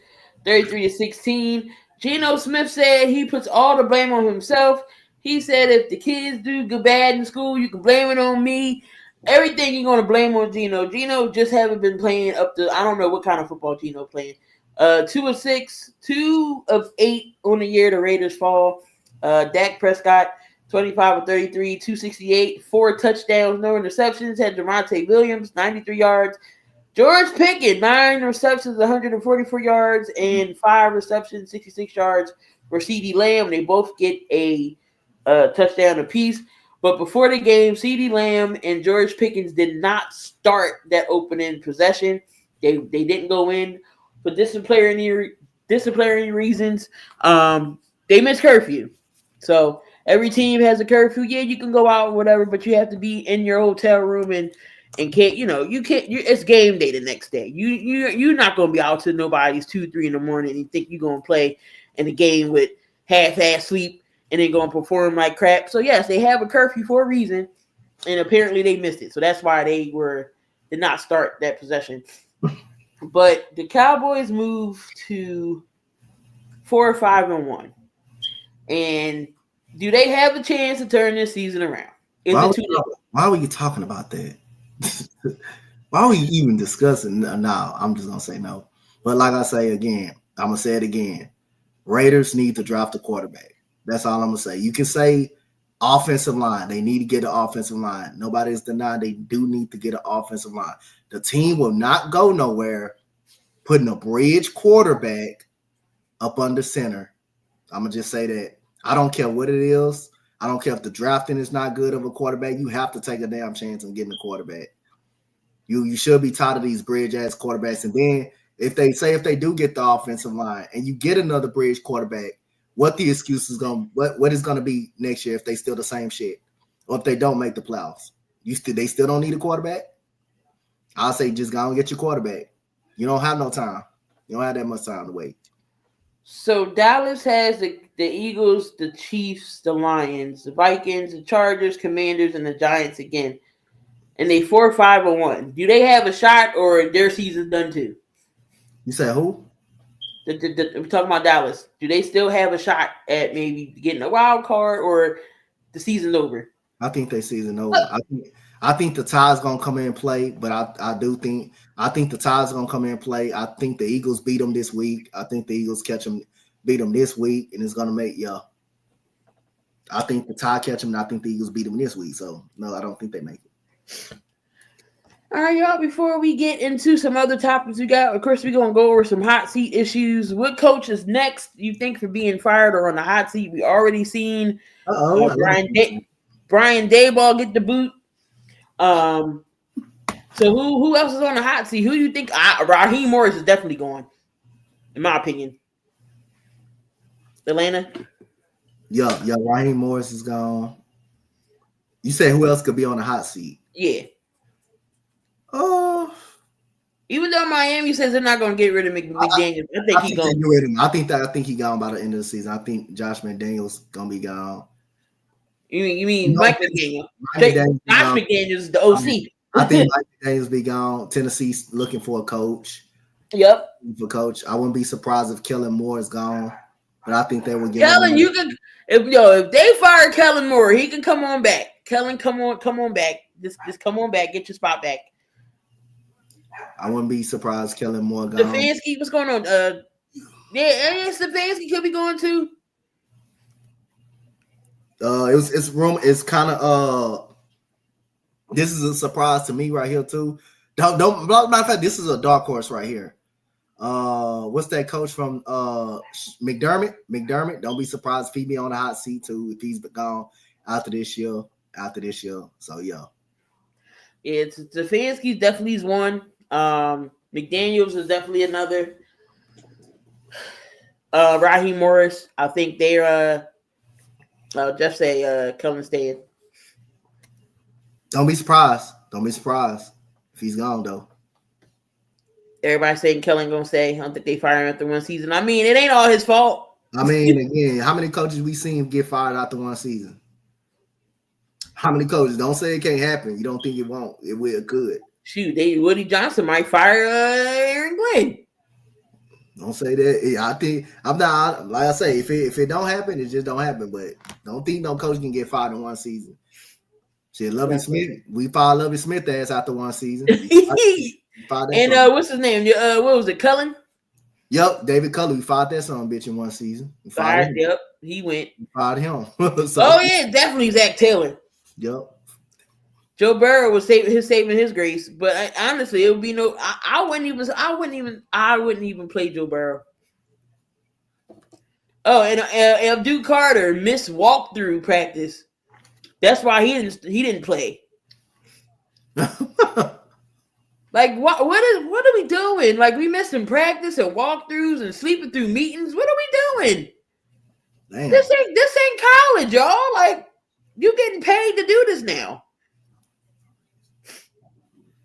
33-16. Geno Smith said he puts all the blame on himself. He said if the kids do good bad in school, you can blame it on me. Everything you're going to blame on Geno. Geno just haven't been playing up to, I don't know what kind of football Geno playing. 2 of 6, 2 of 8 on the year the Raiders fall. Dak Prescott, 25 of 33, 268, 4 touchdowns, no interceptions. Had Javonte Williams, 93 yards. George Pickens, 9 receptions, 144 yards, and 5 receptions, 66 yards for CeeDee Lamb. They both get a touchdown apiece. But before the game, CeeDee Lamb and George Pickens did not start that opening possession. They didn't go in for disciplinary reasons. They missed curfew. So every team has a curfew. Yeah, you can go out or whatever, but you have to be in your hotel room and can't, you can't. It's game day the next day. You're not gonna be out till nobody's 2-3 in the morning and think you're gonna play in a game with half-ass sleep and then gonna perform like crap. So yes, they have a curfew for a reason, and apparently they missed it. So that's why they did not start that possession. But the Cowboys moved to 4-5-1, and do they have a chance to turn this season around? Why were you talking about that? Why are we even discussing? No, I'm just gonna say no. But like I say again, I'm gonna say it again. Raiders need to draft a quarterback. That's all I'm gonna say. You can say offensive line. They need to get an offensive line. Nobody is denying they do need to get an offensive line. The team will not go nowhere putting a bridge quarterback up under center. I'm gonna just say that. I don't care what it is. I don't care if the drafting is not good of a quarterback. You have to take a damn chance on getting a quarterback. You should be tired of these bridge-ass quarterbacks. And then if they do get the offensive line and you get another bridge quarterback, what the excuse is what is gonna be next year if they still the same shit, or if they don't make the playoffs? They still don't need a quarterback. I'll say just go and get your quarterback. You don't have no time. You don't have that much time to wait. So Dallas has the Eagles, the Chiefs, the Lions, the Vikings, the Chargers, Commanders, and the Giants again. And they 4-5-1. Do they have a shot, or their season's done too? You said who? We're talking about Dallas. Do they still have a shot at maybe getting a wild card, or the season's over? I think their season over. I think the Tide's gonna come in and play, but I think the Tide's gonna come in and play. I think the Eagles beat them this week. I think the Eagles beat them this week, and it's gonna make I think the Tide catch them, and I think the Eagles beat them this week. So no, I don't think they make it. All right, y'all. Before we get into some other topics we got, of course, we're gonna go over some hot seat issues. What coach is next, you think, for being fired or on the hot seat? We already seen Brian Daboll get the boot. So who else is on the hot seat? Who do you think? Raheem Morris is definitely going, in my opinion. Atlanta. Yeah, Raheem Morris is gone. You say who else could be on the hot seat? Yeah. Even though Miami says they're not going to get rid of McDaniels, I think he's going to get rid of him. I think he's gone by the end of the season. I think Josh McDaniels going to be gone. You mean Mike McDaniel? Josh McDaniels is the OC. I think Mike McDaniels be gone. Tennessee's looking for a coach. Yep. For coach, I wouldn't be surprised if Kellen Moore is gone, but I think they would get Kellen. You can if they fire Kellen Moore, he can come on back. Kellen, come on back. Just come on back. Get your spot back. I wouldn't be surprised Kellen Moore gone. Stefanski, what's going on? Stefanski could be going too. It's kind of this is a surprise to me right here too. Don't matter of fact, this is a dark horse right here. What's that coach from McDermott? Don't be surprised if he be on the hot seat too if he's gone after this year. So yeah. It's Stefanski's definitely is one. McDaniels is definitely another. Raheem Morris, I think they're just say Kellen staying. Don't be surprised if he's gone though. Everybody saying Kellen gonna stay. I don't think they fire him after one season. I mean, it ain't all his fault. I mean, again, how many coaches we seen get fired after one season? How many coaches? Don't say it can't happen. You don't think it won't. It will. It could. Shoot, Woody Johnson might fire Aaron Glenn. Don't say that. I think I'm not like I say. If it don't happen, it just don't happen. But don't think no coach can get fired in one season. Shit, Lovie Smith. We fired Lovie Smith ass after one season. And what's his name? What was it? Cullen? Yep, David Cullen. We fired that son of a bitch in one season. Yep, he went. Fired him. So, yeah, definitely Zach Taylor. Yep. Joe Burrow was saving his grace, but honestly, it would be no. I wouldn't even play Joe Burrow. Oh, and Abdul Carter missed walkthrough practice. That's why he didn't play. Like what are we doing? Like we missing practice and walkthroughs and sleeping through meetings. What are we doing? Damn. This ain't college, y'all. Like you getting paid to do this now.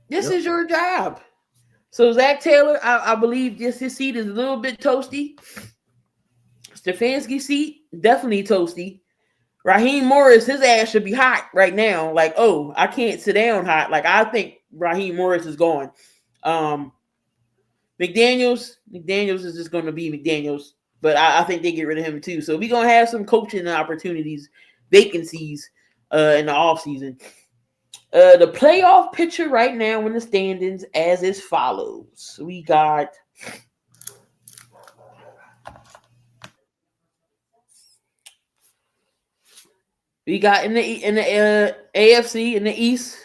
This is your job. So Zach Taylor, I believe his seat is a little bit toasty. Stefanski's seat, definitely toasty. Raheem Morris, his ass should be hot right now. Like, oh, I can't sit down hot. Like, I think Raheem Morris is gone. McDaniels is just going to be McDaniels. But I think they get rid of him too. So we're going to have some coaching opportunities, vacancies in the offseason. The playoff picture right now in the standings as is follows. We got in the AFC in the East,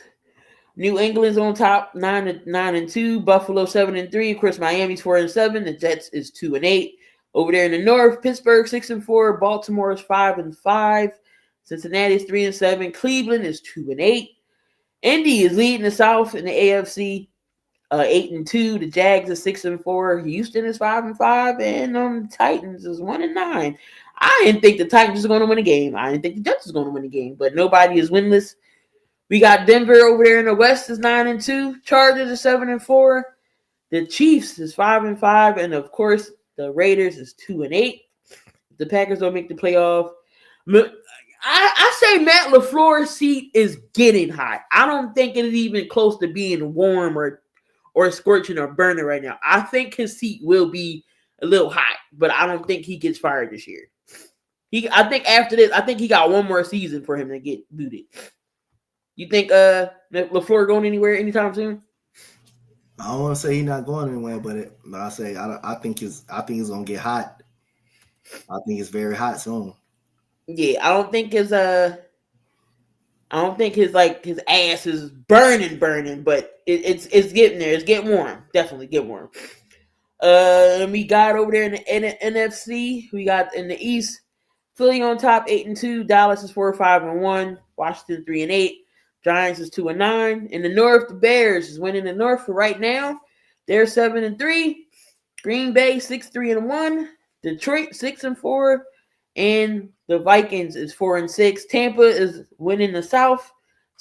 New England's on top, 9-2, Buffalo 7-3. Of course, Miami's 4-7. The Jets is 2-8. Over there in the North, Pittsburgh 6-4, Baltimore is 5-5, Cincinnati is 3-7, Cleveland is 2-8. Indy is leading the South in the AFC, 8-2. The Jags is 6-4. Houston is 5-5, and Titans is 1-9. I didn't think the Titans was going to win a game. I didn't think the Jets was going to win a game, but nobody is winless. We got Denver over there in the West is 9-2. Chargers is 7-4. The Chiefs is 5-5, and of course the Raiders is 2-8. The Packers don't make the playoff. I say Matt LaFleur's seat is getting hot. I don't think it is even close to being warm or scorching or burning right now. I think his seat will be a little hot, but I don't think he gets fired this year. I think after this, I think he got one more season for him to get booted. You think LaFleur going anywhere anytime soon? I don't want to say he's not going anywhere, but I think he's gonna get hot. I think it's very hot soon. Yeah, I don't think his ass is burning, but it's getting there. It's getting warm. Definitely get warm. And we got over there in the NFC. We got in the East, Philly on top, 8-2. Dallas is 4-5-1. Washington 3-8. Giants is 2-9. In the North, the Bears is winning the North for right now. They're 7-3. Green Bay 6-3-1. Detroit 6-4. And the Vikings is 4-6. Tampa is winning the South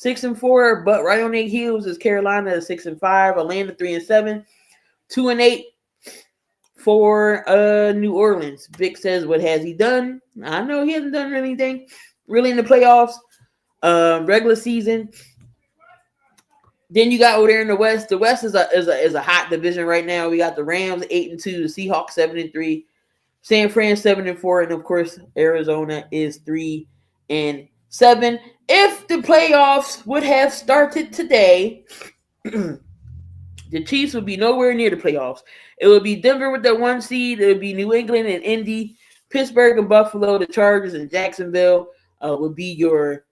6-4. But right on their heels is Carolina at 6-5. Atlanta 3-7. 2-8 for New Orleans. Vic says, what has he done? I know he hasn't done anything really in the playoffs. Regular season. Then you got over there in the West. The West is a hot division right now. We got the Rams 8-2, the Seahawks 7-3, San Fran 7-4, and of course Arizona is 3-7. If the playoffs would have started today, the Chiefs would be nowhere near the playoffs. It would be Denver with that 1 seed. It would be New England and Indy, Pittsburgh and Buffalo, the Chargers and Jacksonville would be your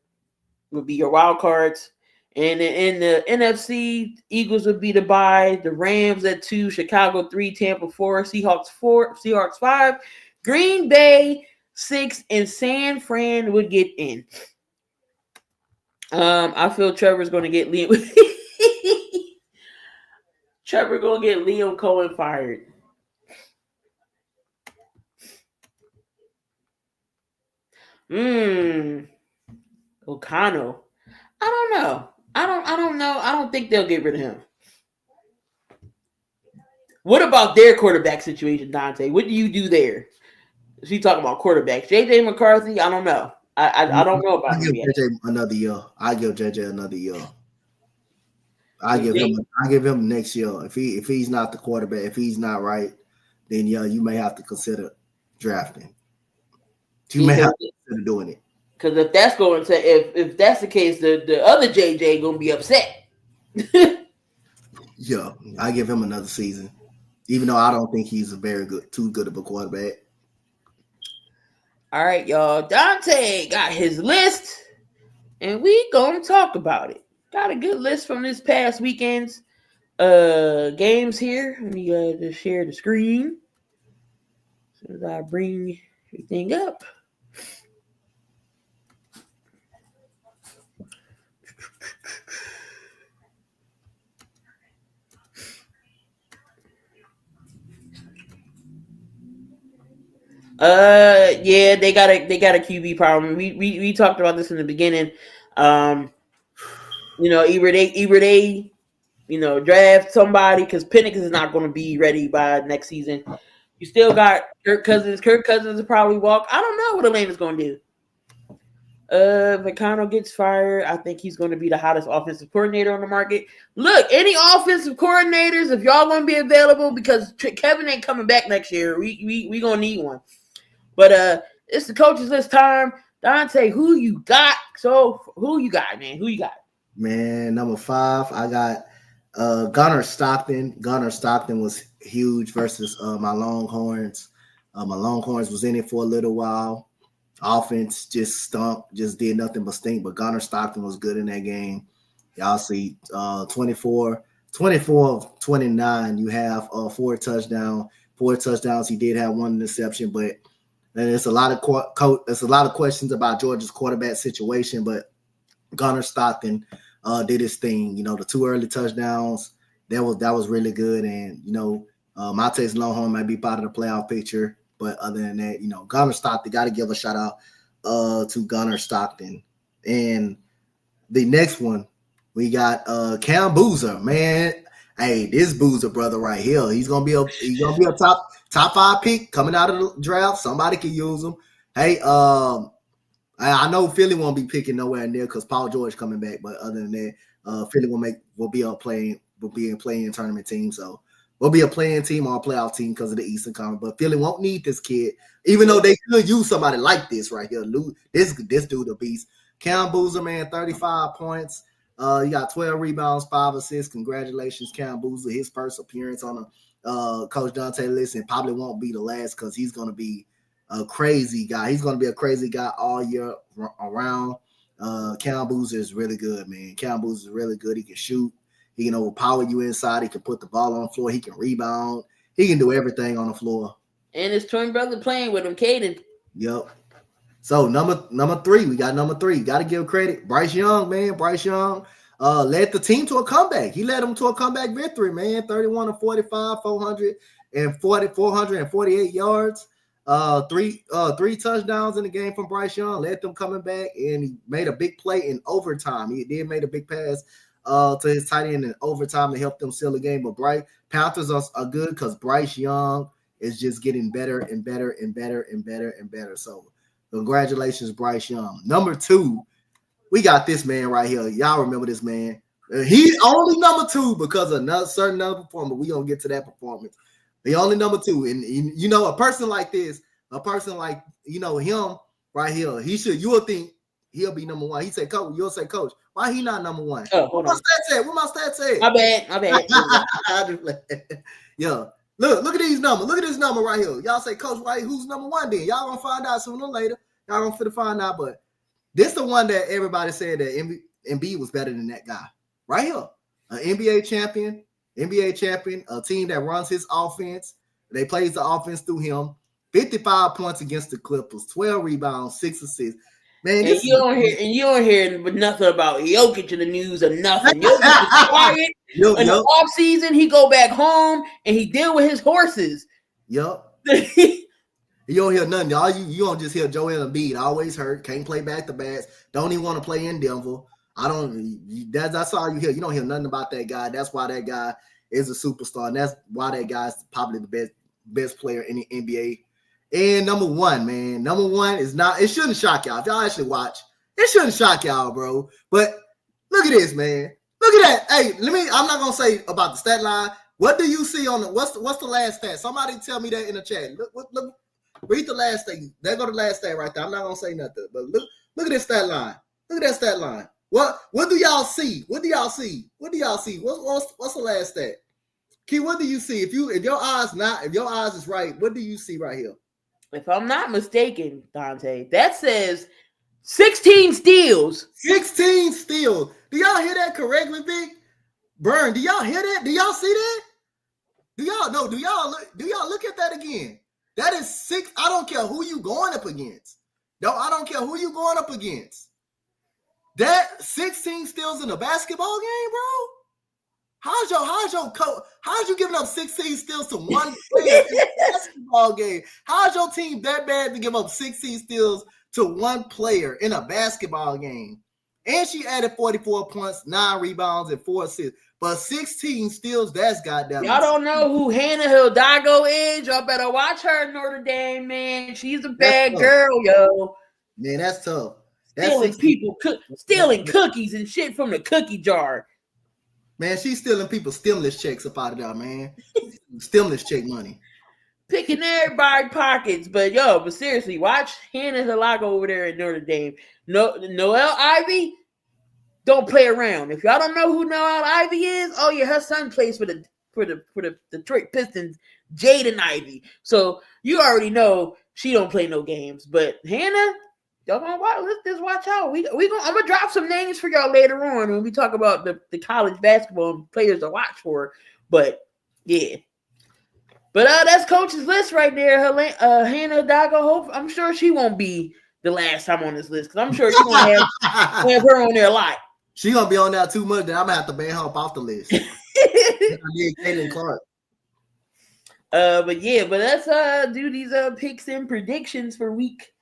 wild cards. And in the NFC, Eagles would be the bye. The Rams at 2, Chicago 3, Tampa 4, Seahawks 5, Green Bay 6, and San Fran would get in. I feel Trevor's going to get Liam. Trevor going to get Liam Cohen fired. O'Connell. I don't know. I don't know. I don't think they'll get rid of him. What about their quarterback situation, Donte? What do you do there? Is he talking about quarterbacks? JJ McCarthy? I don't know. I don't know about him yet. JJ another year. I give JJ another year. I give him next year. If he's not the quarterback, if he's not right, then yeah, you may have to consider drafting. You may have to consider doing it. Because if that's going to if that's the case, the other JJ gonna be upset. Yeah, I give him another season, even though I don't think he's too good of a quarterback. All right, y'all. Donte got his list, and we gonna talk about it. Got a good list from this past weekend's games here. Let me just share the screen as soon as I bring everything up. Yeah, they got a QB problem. We talked about this in the beginning. Either they draft somebody because Penix is not going to be ready by next season. You still got Kirk Cousins. Kirk Cousins will probably walk. I don't know what Atlanta's going to do. If McConnell gets fired, I think he's going to be the hottest offensive coordinator on the market. Look, any offensive coordinators, if y'all going to be available, because Kevin ain't coming back next year, we going to need one. But it's the coaches list time. Donte, who you got? So who you got, man? Who you got? Man, number 5, I got Gunnar Stockton. Gunnar Stockton was huge versus my Longhorns. My Longhorns was in it for a little while. Offense just stunk, just did nothing but stink. But Gunnar Stockton was good in that game. Y'all see 24 of 29. You have 4 touchdowns. He did have 1 interception, but there's a lot of questions about Georgia's quarterback situation. But Gunnar Stockton did his thing. The 2 early touchdowns, that was really good. And Montez Longhorn might be part of the playoff picture. But other than that, Gunnar Stockton, got to give a shout out to Gunnar Stockton. And the next one, we got Cam Boozer, man. Hey, this Boozer brother right here, he's gonna be a top 5 pick coming out of the draft. Somebody can use him. Hey, I know Philly won't be picking nowhere near because Paul George coming back. But other than that, Philly will be a playing tournament team. So we'll be a playing team or a playoff team because of the Eastern Conference. But Philly won't need this kid, even though they could use somebody like this right here. This dude a beast. Cam Boozer, man, 35 points. You got 12 rebounds, 5 assists. Congratulations, Cam Boozer. His first appearance on a Coach Donte list, and probably won't be the last because he's going to be a crazy guy. He's going to be a crazy guy all year around. Cam Boozer is really good, man. Cam Boozer is really good. He can shoot. He can overpower you inside. He can put the ball on the floor. He can rebound. He can do everything on the floor. And his twin brother playing with him, Caden. Yep. So number 3, we got number 3. Got to give credit. Bryce Young, man. Bryce Young led the team to a comeback. He led them to a comeback victory, man. 31-45, 448 yards. 3 touchdowns in the game from Bryce Young. Led them coming back, and he made a big play in overtime. He did make a big pass to his tight end in overtime to help them seal the game. But Panthers are good because Bryce Young is just getting better and better and better and better and better. So congratulations, Bryce Young. Number 2, we got this man right here. Y'all remember this man. He's only number 2 because of another performance. We're going to get to that performance. The only number 2. And, a person like this, a person like, him right here, you will think he'll be number 1. He said, Coach, you'll say, Coach, why he not number 1? Oh, hold on. What my stats say? My bad. Yeah. Look at these numbers. Look at this number right here. Y'all say, Coach, who's number 1 then? Y'all gonna find out sooner or later. Y'all gonna fit find out. But this the one that everybody said that Embiid was better than that guy. Right here. An NBA champion, a team that runs his offense. They plays the offense through him. 55 points against the Clippers, 12 rebounds, 6 assists. Man, you don't hear nothing about Jokic in the news or nothing. Jokic is quiet. In the off season, he go back home and he deal with his horses. Yep. You don't hear nothing. You don't just hear Joel Embiid always hurt, can't play back to backs, don't even want to play in Denver. That's all you hear. You don't hear nothing about that guy. That's why that guy is a superstar, and that's why that guy's probably the best player in the NBA. And number 1, man. Number 1 is not. It shouldn't shock y'all if y'all actually watch. It shouldn't shock y'all, bro. But look at this, man. Look at that. Hey, I'm not gonna say about the stat line. What do you see on the what's the last stat? Somebody tell me that in the chat. Look, read the last thing. There go the last stat right there. I'm not gonna say nothing, but look at this stat line. Look at that stat line. What do y'all see? What do y'all see? What's the last stat? Key, what do you see? If your eyes is right, what do you see right here? If I'm not mistaken, Donte, that says 16 steals. 16 steals. Do y'all hear that correctly, Vic? Burn, do y'all hear that? Do y'all see that? Do y'all look at that again? That is 6. I don't care who you going up against. No, I don't care who you going up against. That 16 steals in a basketball game, bro? How's you giving up 16 steals to one player in a basketball game? How's your team that bad to give up 16 steals to one player in a basketball game? And she added 44 points, 9 rebounds, and 4 assists. But 16 steals, that's goddamn. Y'all don't know who Hannah Hidalgo is. Y'all better watch her in Notre Dame, man. She's a bad girl, yo. Man, that's tough. Stealing cookies and shit from the cookie jar. Man, she's stealing people's stimulus checks up out of there, man. Stimulus check money. Picking everybody's pockets. But seriously, watch Hannah Hidalgo over there at Notre Dame. Noelle Ivy, don't play around. If y'all don't know who Noelle Ivy is, oh yeah, her son plays for the Detroit Pistons, Jaden Ivey. So you already know she don't play no games. But Hannah, y'all gonna watch? Let's just watch out. I'm gonna drop some names for y'all later on when we talk about the college basketball players to watch for. But yeah. But that's Coach's list right there. Hannah Hidalgo. I'm sure she won't be the last time on this list because I'm sure she's gonna have her on there a lot. She's gonna be on there too much that I'm gonna have to ban her off the list. Caitlin Clark. But let's do these picks and predictions for week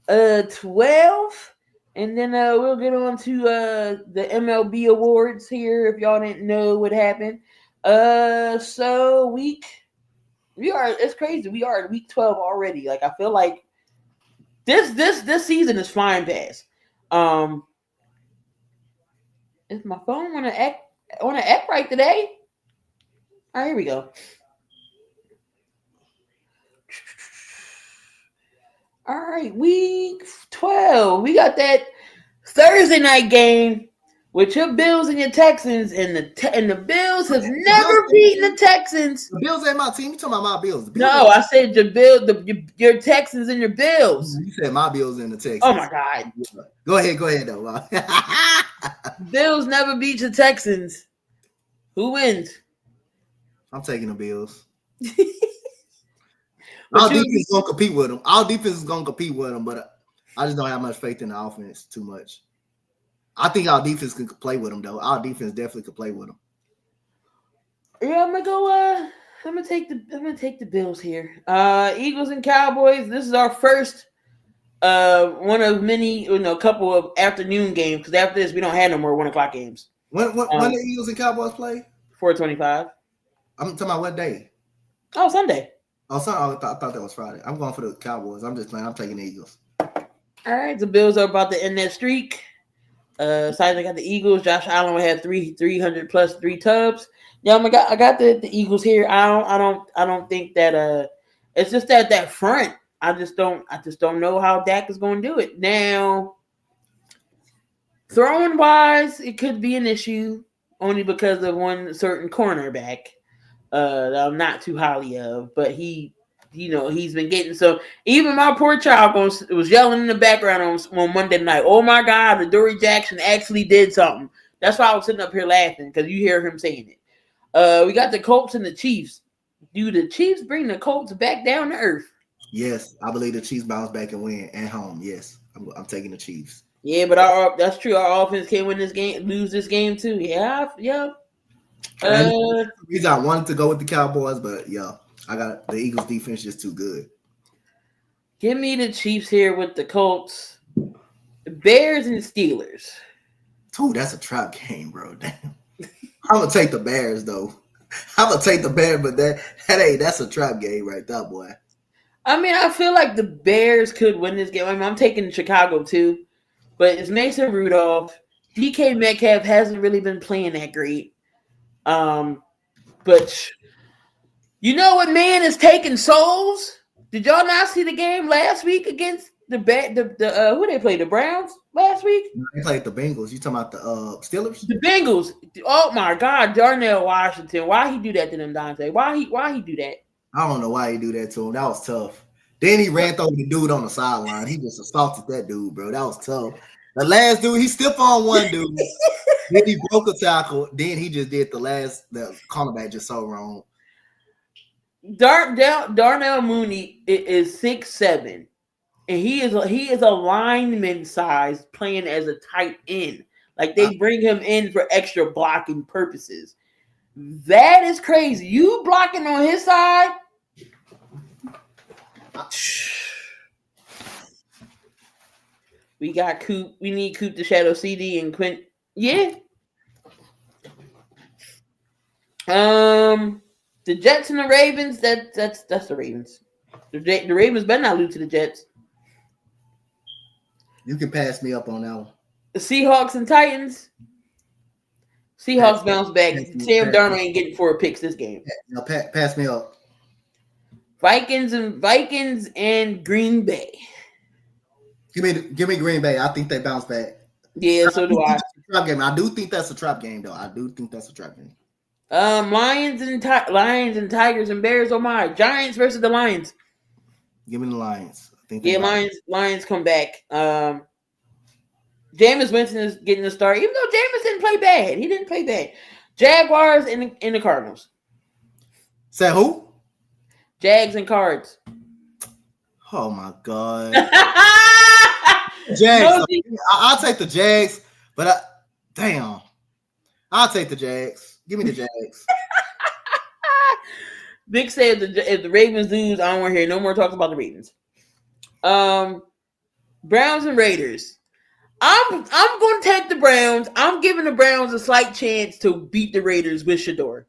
12, and then we'll get on to the MLB awards here if y'all didn't know what happened. So it's crazy. We are at week 12 already. Like, I feel like this season is flying past. Is my phone wanna act right today? All right, here we go. All right, week 12. We got that Thursday night game with your Bills and your Texans, and the Bills have never beaten the Texans. The Bills ain't my team. You talking about my Bills? No, I said your Texans and your Bills. You said my Bills and the Texans. Oh my God! Go ahead though. Bills never beat the Texans. Who wins? I'm taking the Bills. Our defense is gonna compete with them. Our defense is gonna compete with them, but I just don't have much faith in the offense too much. I think our defense can play with them, though. Our defense definitely could play with them. Yeah, I'm gonna go. I'm gonna take the Bills here. Eagles and Cowboys. This is our first one of many, couple of afternoon games. Because after this, we don't have no more 1:00 games. When the Eagles and Cowboys play? 4:25. I'm talking about what day? Oh, Sunday. Oh, sorry. I thought that was Friday. I'm going for the Cowboys. I'm just playing. I'm taking the Eagles. All right, the Bills are about to end that streak. Besides, I got the Eagles. Josh Allen will have 300 plus 3 tubs. Yeah, I got the Eagles here. I don't think that it's just that front. I just don't know how Dak is going to do it. Now, throwing wise, it could be an issue only because of one certain cornerback that I'm not too highly of, but he's been getting so. Even my poor child was yelling in the background on Monday night. Oh my God, Adoree Jackson actually did something. That's why I was sitting up here laughing because you hear him saying it. We got the Colts and the Chiefs. Do the Chiefs bring the Colts back down to earth? Yes, I believe the Chiefs bounce back and win at home. Yes, I'm taking the Chiefs. Yeah, but that's true. Our offense can win this game, lose this game too. Yeah. The reason I wanted to go with the Cowboys, but yeah, I got the Eagles defense just too good. Give me the Chiefs here with the Colts, the Bears, and the Steelers. Dude, that's a trap game, bro. Damn. I'm gonna take the Bears though. I'm gonna take the Bears, but that's a trap game right there, boy. I mean, I feel like the Bears could win this game. I mean, I'm taking Chicago too, but it's Mason Rudolph. DK Metcalf hasn't really been playing that great. But you know what man is taking souls? Did y'all not see the game last week against the who they played? The Browns last week? They played the Bengals. You talking about the Steelers? The Bengals. Oh my God, Darnell Washington. Why he do that to them, Donte? Why he do that? I don't know why he do that to him. That was tough. Then he ran over the dude on the sideline. He just assaulted that dude, bro. That was tough. The last dude, he stepped on one dude. Then he broke a tackle. Then he just did the cornerback just so wrong. Darnell Mooney is 6'7", and he is a lineman size playing as a tight end. Like they bring him in for extra blocking purposes. That is crazy. You blocking on his side. We got Coop. We need Coop to shadow CD and Quint. Yeah. The Jets and the Ravens. That's the Ravens. The Ravens better not lose to the Jets. You can pass me up on that one. The Seahawks and Titans. Seahawks bounce back. Sam Darnold ain't getting 4 picks this game. No, pass me up. Vikings and Green Bay. Give me Green Bay. I think they bounce back. Yeah, so do I. Trap game. I do think that's a trap game, though. I do think that's a trap game. Lions and Tigers and Bears. Oh my! Giants versus the Lions. Give me the Lions. I think. Lions come back. Jameis Winston is getting the start, even though Jameis didn't play bad. He didn't play bad. Jaguars and the Cardinals. Say who? Jags and Cards. Oh my God. Jags. I'll take the Jags, but damn. I'll take the Jags. Give me the Jags. Vic said if the Ravens lose, I don't want to hear no more talks about the Ravens. Browns and Raiders. I'm going to take the Browns. I'm giving the Browns a slight chance to beat the Raiders with Shador.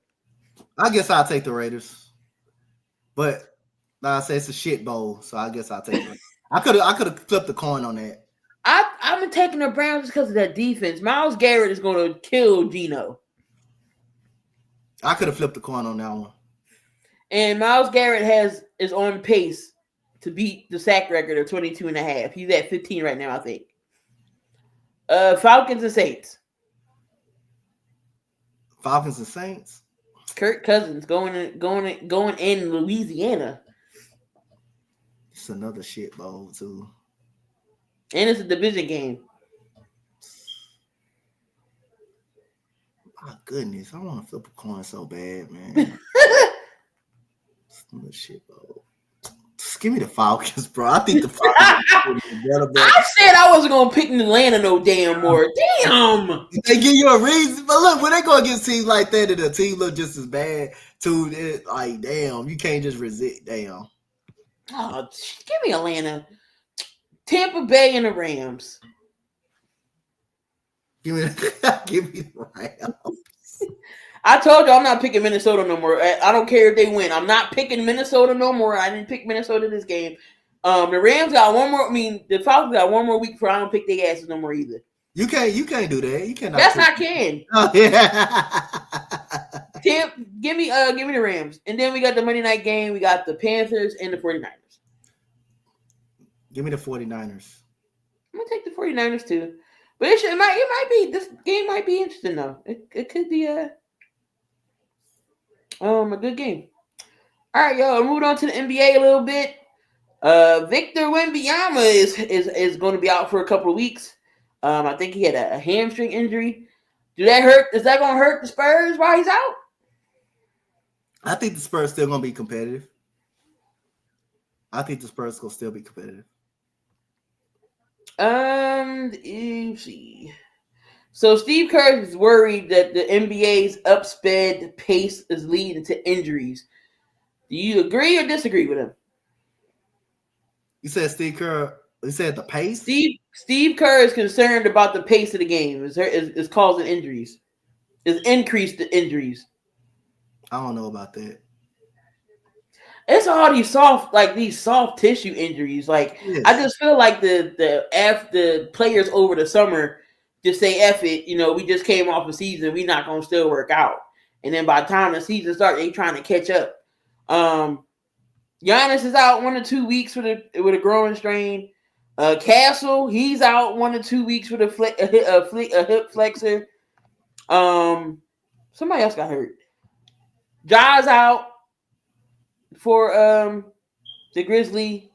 I guess I'll take the Raiders, but like I said, it's a shit bowl, so I guess I'll take it. I could have flipped the coin on that. I'm taking the Browns because of that defense. Myles Garrett is going to kill Geno. I could have flipped the coin on that one. And Myles Garrett is on pace to beat the sack record of 22.5. He's at 15 right now, I think. Falcons and Saints. Falcons and Saints. Kirk Cousins going in Louisiana. It's another shit bowl too. And it's a division game. My goodness, I want to flip a coin so bad, man. It's another shit bowl. Just give me the Falcons, bro. I think the Falcons better. I said I wasn't gonna pick Atlanta no damn more. Damn. They give you a reason, but look, when they go against teams like that, and the team look just as bad, too. Like, damn, you can't just resist. Damn. Oh, give me Atlanta. Tampa Bay and the Rams. Give me the Rams. I told you I'm not picking Minnesota no more. I don't care if they win. I'm not picking Minnesota no more. I didn't pick Minnesota this game. The Rams got one more. I mean, the Falcons got one more week before I don't pick their asses no more either. You can't do that. You cannot. Yes, I can. Oh, yeah. Give me the Rams. And then we got the Monday night game. We got the Panthers and the 49ers. Give me the 49ers. I'm gonna take the 49ers too. But it might be, this game might be interesting though. It could be a good game. All right, y'all. Moving on to the NBA a little bit. Victor Wembanyama is going to be out for a couple of weeks. I think he had a hamstring injury. Do that hurt? Is that going to hurt the Spurs while he's out? I think the Spurs still going to be competitive. I think the Spurs going to still be competitive. Let's see. So Steve Kerr is worried that the NBA's upsped pace is leading to injuries. Do you agree or disagree with him? You said Steve Kerr. You said the pace. Steve Kerr is concerned about the pace of the game. Is causing injuries. Is increased the injuries. I don't know about that. It's all these soft tissue injuries. Like, yes. I just feel like the players over the summer just say F it. We just came off a season. We not gonna still work out. And then by the time the season starts, they trying to catch up. Giannis is out 1 to 2 weeks with a growing strain. Castle, he's out 1 to 2 weeks with a hip flexor. Somebody else got hurt. Ja's out for the Grizzlies.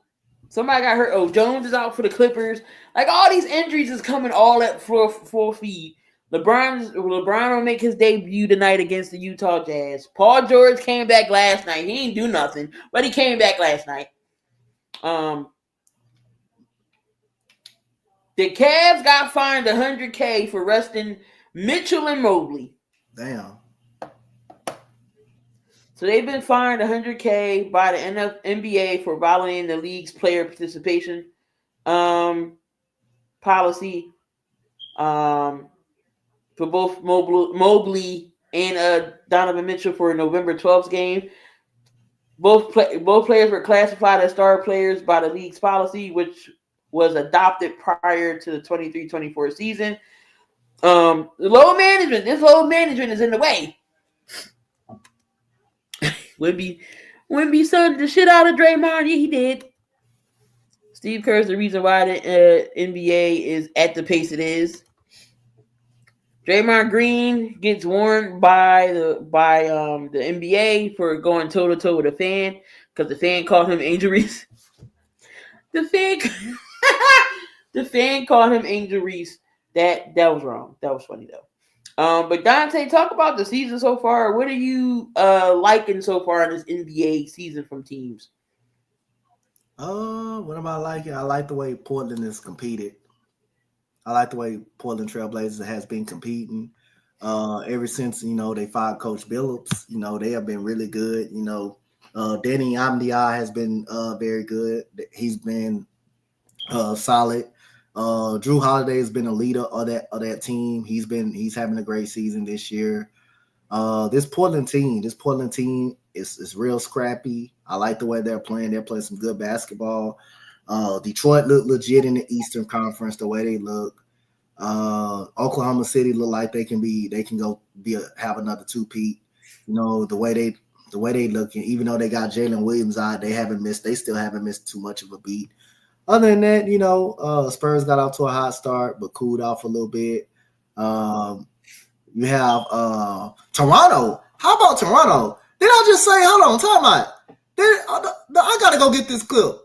Somebody got hurt. Oh, Jones is out for the Clippers. Like, all these injuries is coming all at full speed. LeBron will make his debut tonight against the Utah Jazz. Paul George came back last night. He didn't do nothing, but he came back last night. The Cavs got fined $100K for resting Mitchell and Mobley. Damn. So they've been fined $100K by the NBA for violating the league's player participation policy. For both Mobley and Donovan Mitchell for November 12th game. Both players were classified as star players by the league's policy, which was adopted prior to the 23-24 season. This load management is in the way. Wemby sunned the shit out of Draymond. Yeah, he did. Steve Kerr's the reason why the NBA is at the pace it is. Draymond Green gets warned by the NBA for going toe to toe with a fan because the fan called him Angel Reese. The fan called him Angel Reese. That was wrong. That was funny though. But Donte, talk about the season so far. What are you liking so far in this NBA season from teams? What am I liking? I like the way Portland has competed. I like the way Portland Trailblazers has been competing ever since, they fired Coach Billups. They have been really good. Danny Amdia has been very good. He's been solid. Drew Holiday has been a leader of that team. He's having a great season this year. This Portland team is real scrappy. I like the way they're playing. They're playing some good basketball. Detroit look legit in the Eastern Conference the way they look. Oklahoma City look like they can have another two-peat. The way they looking, even though they got Jalen Williams out, they still haven't missed too much of a beat. Other than that, Spurs got off to a hot start but cooled off a little bit. You have Toronto. How about Toronto? Did I just say, hold on, time out. I gotta go get this clip.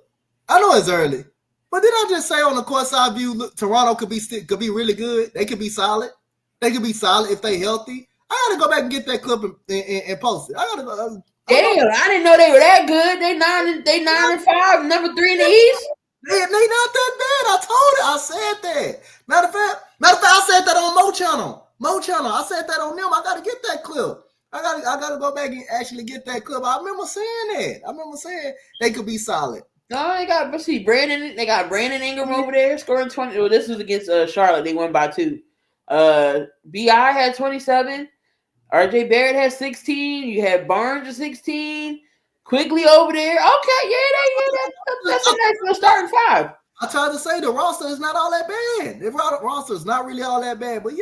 I know it's early, but did I just say on the court side view, look, Toronto could be really good. They could be solid. They could be solid if they healthy. I gotta go back and get that clip and post it. I gotta go. Damn, I didn't know they were that good. They 9-5, number 3 in the East. They not that bad. I told it. I said that. Matter of fact, I said that on Mo Channel. I said that on them. I gotta get that clip. I gotta go back and actually get that clip. I remember saying that. I remember saying they could be solid. No, they got Brandon. They got Brandon Ingram over there scoring 20. Well, this was against Charlotte. They won by 2. Bi had 27. RJ Barrett had 16. You had Barnes at 16. Quigley over there. Okay, that's a nice little starting 5. I tried to say the roster is not all that bad. The roster is not really all that bad, but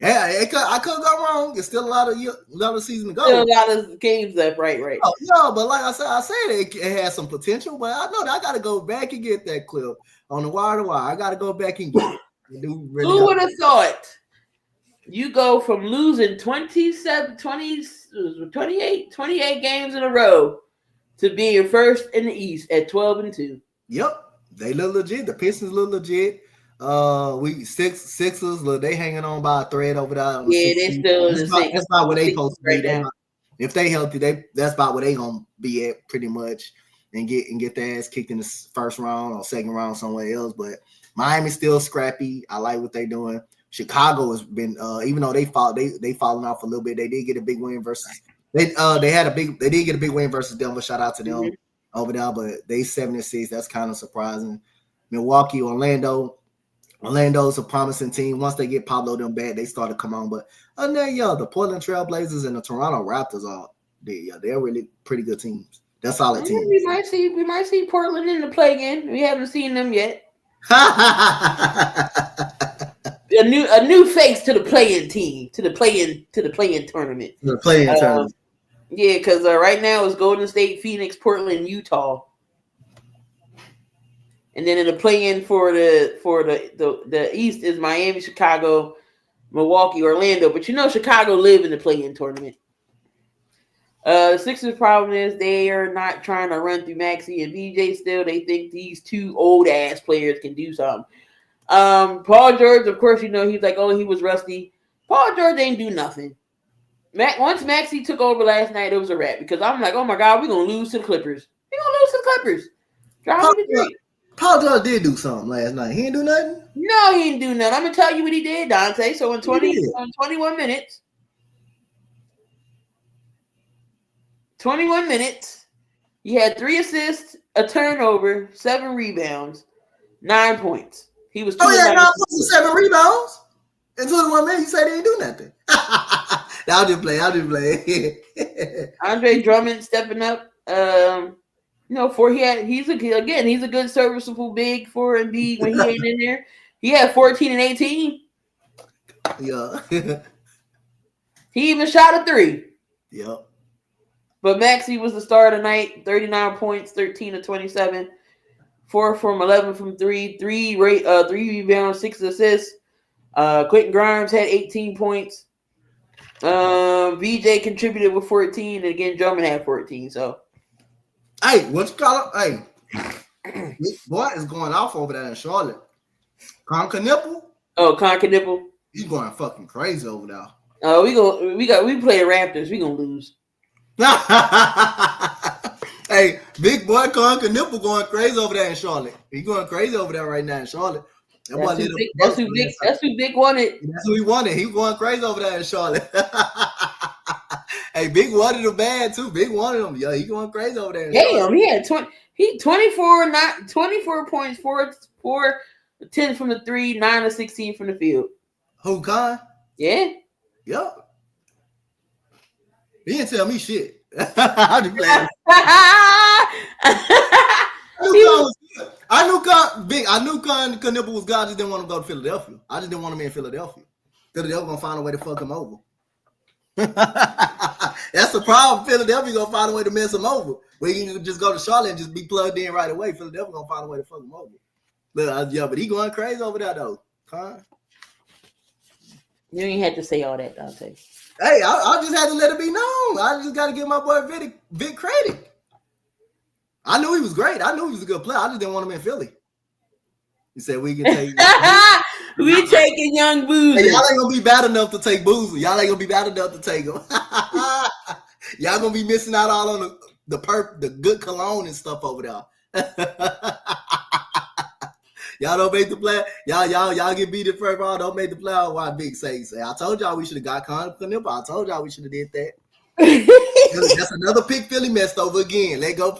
I could go wrong. It's still a lot of season to go. Still a lot of games left, right. Oh, no, but like I said it has some potential. But I know that I got to go back and get that clip on the wire to wire. I got to go back and get it. Who would have thought you go from losing 28 games in a row to being first in the East at 12-2? Yep. They look legit. The Pistons look legit. Sixers look, they hanging on by a thread over there. Yeah, they still in the six. That's about where they supposed to be. Right now. If they healthy, that's about where they gonna be at pretty much, and get their ass kicked in the first round or second round somewhere else. But Miami's still scrappy. I like what they're doing. Chicago has been, even though they fallen off a little bit, they did get a big win versus they did get a big win versus Denver. Shout out to them. Mm-hmm. Over there, but they 7-6. That's kind of surprising. Milwaukee, Orlando's a promising team. Once they get Pablo them back, they start to come on. But other than that, the Portland Trailblazers and the Toronto Raptors they're really pretty good teams. They're solid teams. We might see Portland in the play again. We haven't seen them yet. a new face to the play-in team, to the play-in tournament. The play-in tournament. Yeah, because right now it's Golden State, Phoenix, Portland, Utah, and then in the play-in for the East is Miami, Chicago, Milwaukee, Orlando. But Chicago live in the play-in tournament. The Sixers' problem is they are not trying to run through Maxey and VJ still. They think these two old-ass players can do something. Paul George, of course, he's like, oh, he was rusty. Paul George ain't do nothing. Once Maxey took over last night, it was a wrap because I'm like, oh my God, we're going to lose to the Clippers. We're going to lose to the Clippers. Paul George did do something last night. He didn't do nothing? No, he didn't do nothing. I'm going to tell you what he did, Dante. So in 21 minutes, 21 minutes, he had 3 assists, a turnover, 7 rebounds, 9 points. He was 9 points and 7 rebounds. In 21 minutes, he said he didn't do nothing. I'll just play. Andre Drummond stepping up. He's a good serviceable big for Embiid when he ain't in there. He had 14 and 18. Yeah. He even shot a 3. Yep. But Maxey was the star of the night. 39 points, 13 to 27, 4 from 11 from 3, 3 rebounds, 6 assists. Quentin Grimes had 18 points. VJ contributed with 14, and again Drummond had 14. So, hey, what you call it? Hey, this boy is going off over there in Charlotte. Conker-Nipple? Oh, Conker-Nipple. He's going fucking crazy over there. Oh, we play the Raptors. We gonna lose. Hey, big boy Conker-Nipple going crazy over there in Charlotte. He's going crazy over there right now in Charlotte. That's who Big wanted. That's who he wanted. He going crazy over there in Charlotte. Hey, Big wanted him bad too. Big wanted him. Yo, he going crazy over there. Damn, he had 24 points, 4 10 from the 3, 9 to 16 from the field. Who, Con? Yeah. Yep. He didn't tell me shit. I'm just playing. I knew Conker-Nipple was God. I just didn't want him to go to Philadelphia. I just didn't want him in Philadelphia. Philadelphia gonna find a way to fuck him over. That's the problem. Philadelphia gonna find a way to mess him over. Where he can just go to Charlotte and just be plugged in right away. Philadelphia gonna find a way to fuck him over. Look, yeah, but he going crazy over there though. Con. You ain't had to say all that, Dante. Hey, I just had to let it be known. I just got to give my boy Vic credit. I knew he was great. I knew he was a good player. I just didn't want him in Philly. He said we can take. We taking young Boozer. Hey, y'all ain't gonna be bad enough to take Boozer. Y'all ain't gonna be bad enough to take him. Y'all gonna be missing out all on the good cologne and stuff over there. Y'all don't make the play. Y'all get beat in first round. Don't make the playoff. Why Big say? I told y'all we should have got Conker-Nipple. I told y'all we should have did that. That's another pick Philly messed over again. Let go.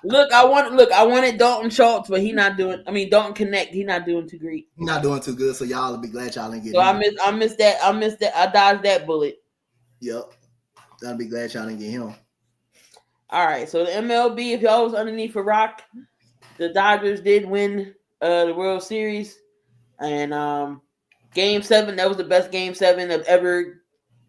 Look, I wanted Dalton Schultz, but Dalton Connect. He's not doing too great. He's not doing too good, so y'all will be glad y'all didn't get. So him. I missed that. I dodged that bullet. Yep, I'll be glad y'all didn't get him. All right, so the MLB, if y'all was underneath a rock, the Dodgers did win the World Series, and Game 7, that was the best Game 7 of ever.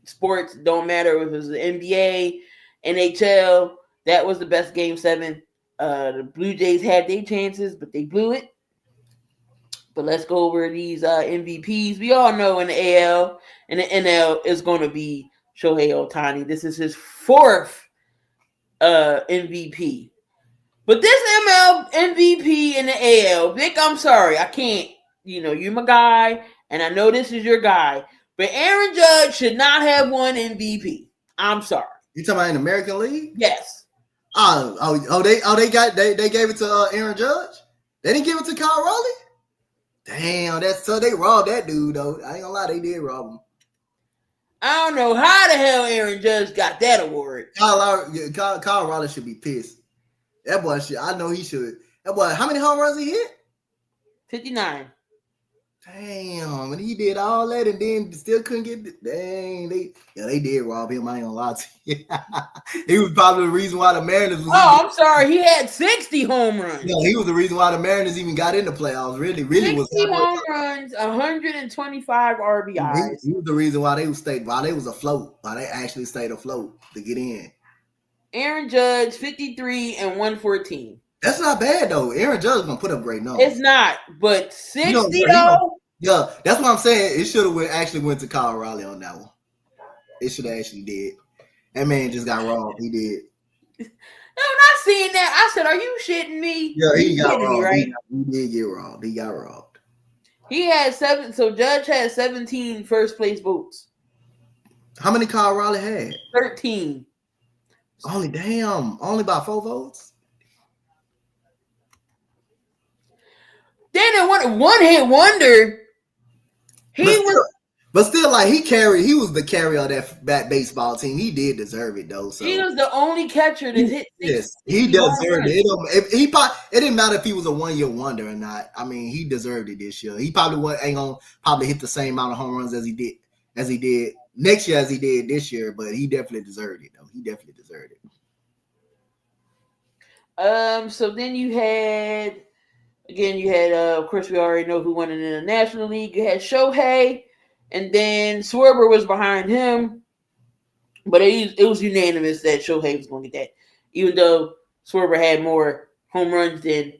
Sports, don't matter if it was the NBA, NHL, that was the best Game 7. The Blue Jays had their chances, but they blew it. But let's go over these MVPs. We all know in the AL and the NL is going to be Shohei Ohtani. This is his 4th MVP. But this ML MVP in the AL, Vic, I'm sorry. I can't. You're my guy, and I know this is your guy. But Aaron Judge should not have won MVP. I'm sorry. You talking about in the American League? Yes. They gave it to Aaron Judge? They didn't give it to Kyle Raleigh? Damn, so they robbed that dude though. I ain't gonna lie, they did rob him. I don't know how the hell Aaron Judge got that award. Kyle Raleigh should be pissed. I know he should. That boy, how many home runs he hit? 59. Damn, and he did all that and then still couldn't get the dang. They did rob him. I ain't gonna lie to you. He was probably the reason why the Mariners was Oh, I'm sorry. He had 60 home runs. he was the reason why the Mariners even got in the playoffs. Really 60 was home runs, 125 RBIs. he was the reason why they was afloat, why they actually stayed afloat to get in. Aaron Judge, 53 and 114. That's not bad though. Aaron Judge gonna put up great numbers. It's not, but 60 though. Yeah, that's what I'm saying. It should have actually went to Kyle Raleigh on that one. It should have actually did. That man just got robbed. He did. No, I'm not seeing that. I said, "Are you shitting me?" Yeah, he got robbed. Me, right? He did get robbed. He got robbed. He had 7. So Judge had 17 first place votes. How many Kyle Raleigh had? 13. Only by 4 votes. Then it went one hit wonder. But still, like he was the carrier of that baseball team. He did deserve it though. So he was the only catcher that hit. Yes, he deserved it. It didn't matter if he was a 1-year wonder or not. I mean, he deserved it this year. He probably ain't gonna hit the same amount of home runs as he did next year as he did this year. But he definitely deserved it though. He definitely deserved it. So then you had. Again, you had, of course, we already know who won in the National League. You had Shohei, and then Schwarber was behind him. But it was unanimous that Shohei was going to get that, even though Schwarber had more home runs than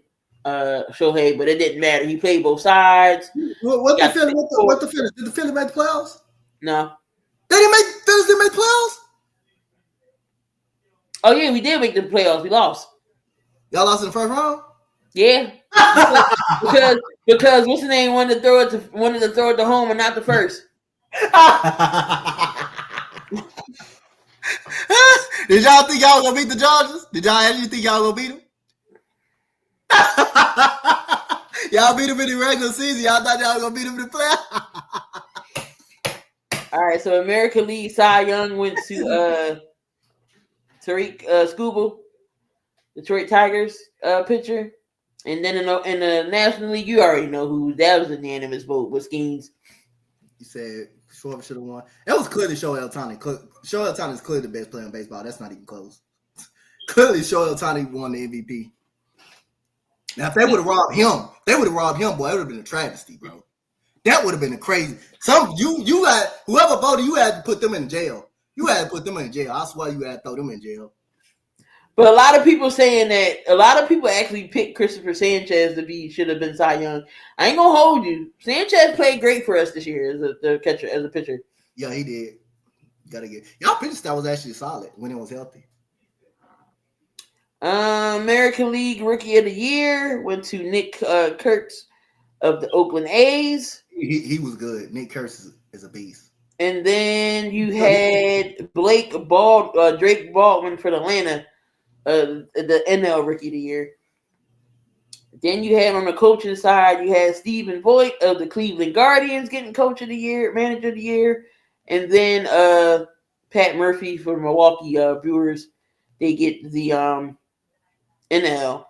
Shohei. But it didn't matter. He played both sides. What the finish? Did the Phillies make the playoffs? No. Phillies didn't make playoffs? Oh, yeah, we did make the playoffs. We lost. Y'all lost in the first round? Yeah. because what's the name wanted to throw it to home and not the first. Did y'all think y'all gonna beat the Dodgers? Did y'all actually think y'all gonna beat them? Y'all beat them in the regular season. Y'all thought y'all gonna beat them in the playoffs. All right, so American League Cy Young went to Tariq Skubal, Detroit Tigers pitcher. And then in the National League, you already know who. That was a unanimous vote with Skeens. You said Schwarber should have won. That was clearly Shohei Ohtani. Shohei Ohtani is clearly the best player in baseball. That's not even close. Clearly, Shohei Ohtani won the MVP. Now, if they would have robbed him, boy, it would have been a travesty, bro. That would have been a crazy. You had whoever voted, you had to put them in jail. You had to put them in jail. I swear you had to throw them in jail. But a lot of people saying that a lot of people actually picked Christopher Sanchez should have been Cy Young. I ain't gonna hold you. Sanchez played great for us this year as a pitcher. Yeah, he did. Y'all pitching style was actually solid when it was healthy. American League Rookie of the Year went to Nick Kurtz of the Oakland A's. He was good. Nick Kurtz is a beast. And then you had Drake Baldwin for Atlanta. The NL Rookie of the Year. Then you had on the coaching side, you had Stephen Voigt of the Cleveland Guardians getting Coach of the Year, Manager of the Year, and then Pat Murphy for Milwaukee Brewers. They get the NL.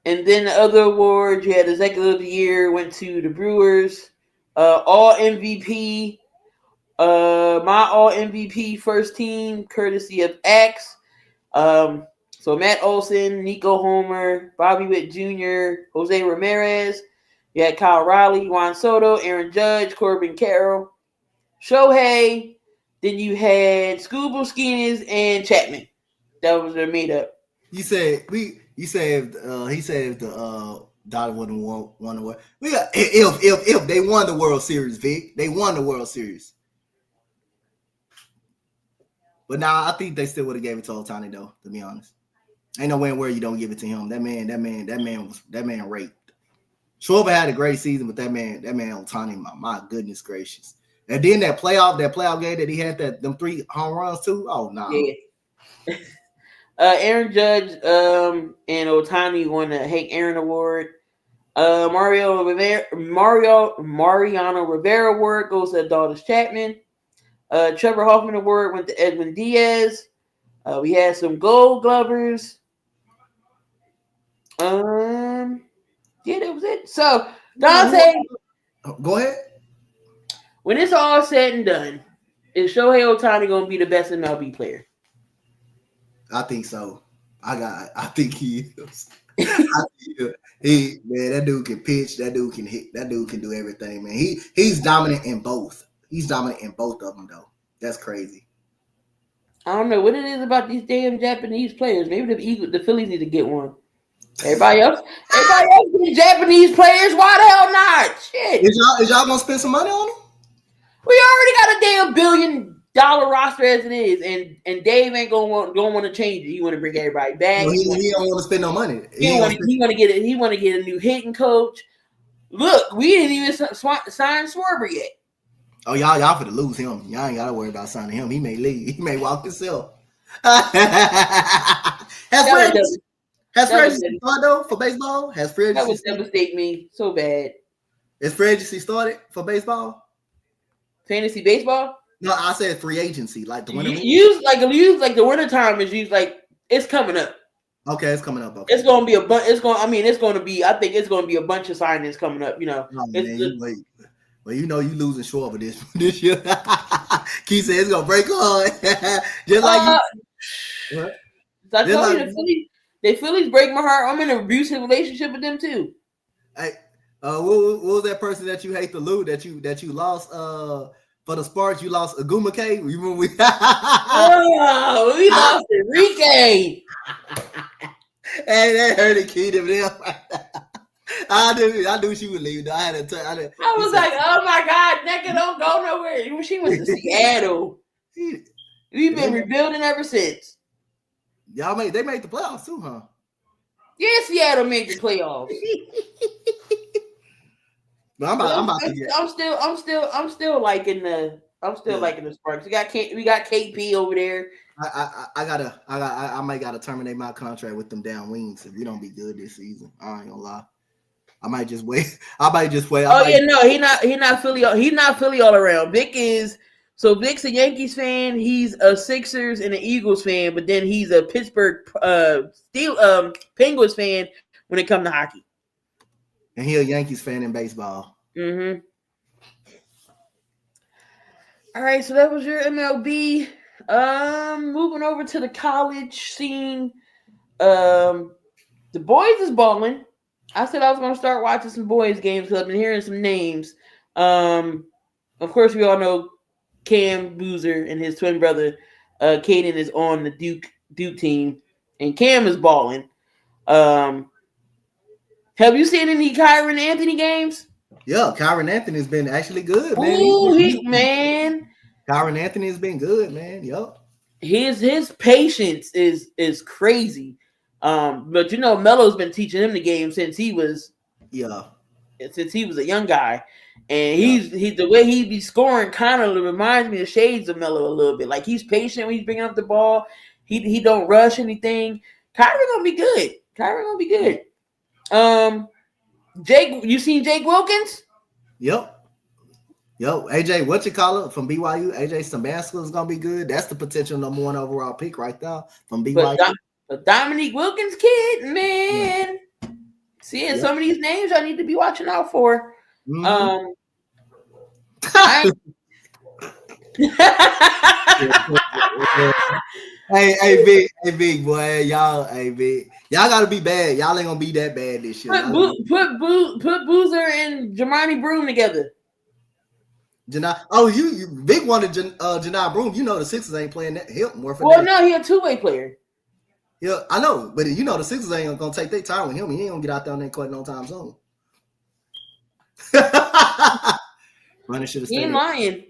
And then the other awards, you had Executive of the Year went to the Brewers. All MVP, my All MVP first team, courtesy of Axe. So Matt Olson, Nico Homer, Bobby Witt Jr., Jose Ramirez. You had Kyle Raleigh, Juan Soto, Aaron Judge, Corbin Carroll, Shohei. Then you had Skubal, Skeens, and Chapman. That was their meetup. He said if the Dodgers wouldn't won the World. We got if they won the World Series, Vic. They won the World Series. But now I think they still would have gave it to Ohtani though, to be honest. Ain't no way where you don't give it to him. That man raped. Schwarber had a great season, but that man Ohtani, my goodness gracious. And then that playoff game that he had them 3 home runs too. Oh no. Yeah. Aaron Judge and Ohtani won the Hank Aaron Award. Mariano Rivera Award goes to Adolis Chapman. Trevor Hoffman Award went to Edwin Diaz. We had some Gold Glovers. Yeah, that was it. So Donte, Go ahead. When it's all said and done, is Shohei Ohtani going to be the best MLB player? I think so. I think he is. Man, that dude can pitch. That dude can hit. That dude can do everything, man. He's dominant in both. He's dominant in both of them, though. That's crazy. I don't know what it is about these damn Japanese players. Maybe the Phillies need to get one. Everybody else getting Japanese players. Why the hell not? Shit. Is y'all gonna spend some money on them? We already got a damn $1 billion roster as it is, and Dave ain't gonna want to change it. He want to bring everybody back. Well, he don't want to spend no money. He want to get a new hitting coach. Look, we didn't even sign Schwarber yet. Oh, y'all for to lose him. Y'all ain't gotta worry about signing him. He may leave. He may walk himself. Has free agency started though for baseball? Has free agency that would devastate me so bad. Is free agency started for baseball? Fantasy baseball? No, I said free agency, like the winter. Use the winter time is used like it's coming up. Okay, it's coming up. Okay. It's gonna be a bunch. I think it's gonna be a bunch of signings coming up. You know. Oh, man, well, you know you losing short of this year. Keith said it's gonna break hard. Just like you. I told you the Phillies break my heart. I'm in an abusive relationship with them too. Hey, what was that person that you hate to lose that you lost? For the Sparks, you lost Aguma K. You remember we? We lost Enrique. Hey, that hurt the kid of them. I knew she would leave. I was like, oh my God, Necka don't go nowhere. She went to Seattle. We've been rebuilding ever since. They made the playoffs too, huh? Yeah, Seattle made the playoffs. But I'm still liking the Sparks. We got KP over there. I might gotta terminate my contract with them down wings if we don't be good this season. I ain't gonna lie. I might just wait. He not Philly all around. Vic's a Yankees fan. He's a Sixers and an Eagles fan, but then he's a Pittsburgh Penguins fan when it comes to hockey. And he a Yankees fan in baseball. Mm-hmm. All right, so that was your MLB. Moving over to the college scene. The boys is balling. I said I was going to start watching some boys games because I've been hearing some names. Of course, we all know Cam Boozer and his twin brother, Caden, is on the Duke team, and Cam is balling. Have you seen any Kyron Anthony games? Yeah, Kyron Anthony has been actually good, man. Ooh, man. Kyron Anthony has been good, man. Yep. His patience is crazy. But Melo's been teaching him the game since he was a young guy. And he's the way he be scoring kind of reminds me of shades of Melo a little bit. Like he's patient when he's bringing up the ball. He don't rush anything. Kyron gonna be good. Jake, you seen Jake Wilkins? Yep. AJ, what you call it from BYU? AJ Stambaskis is gonna be good. That's the potential number 1 overall pick right there from BYU. But Dominique Wilkins kid, man. Yeah. Seeing some of these names I need to be watching out for. Mm-hmm. Hey, big boy, y'all gotta be bad. Y'all ain't gonna be that bad this year. Put Boozer and Jamani Broom together. You big wanted Janai Broom. The Sixers ain't playing that help more for that. No, he a two-way player. Yeah, I know, but the Sixers ain't gonna take their time with him. He ain't gonna get out there on that court no time soon. He ain't lying.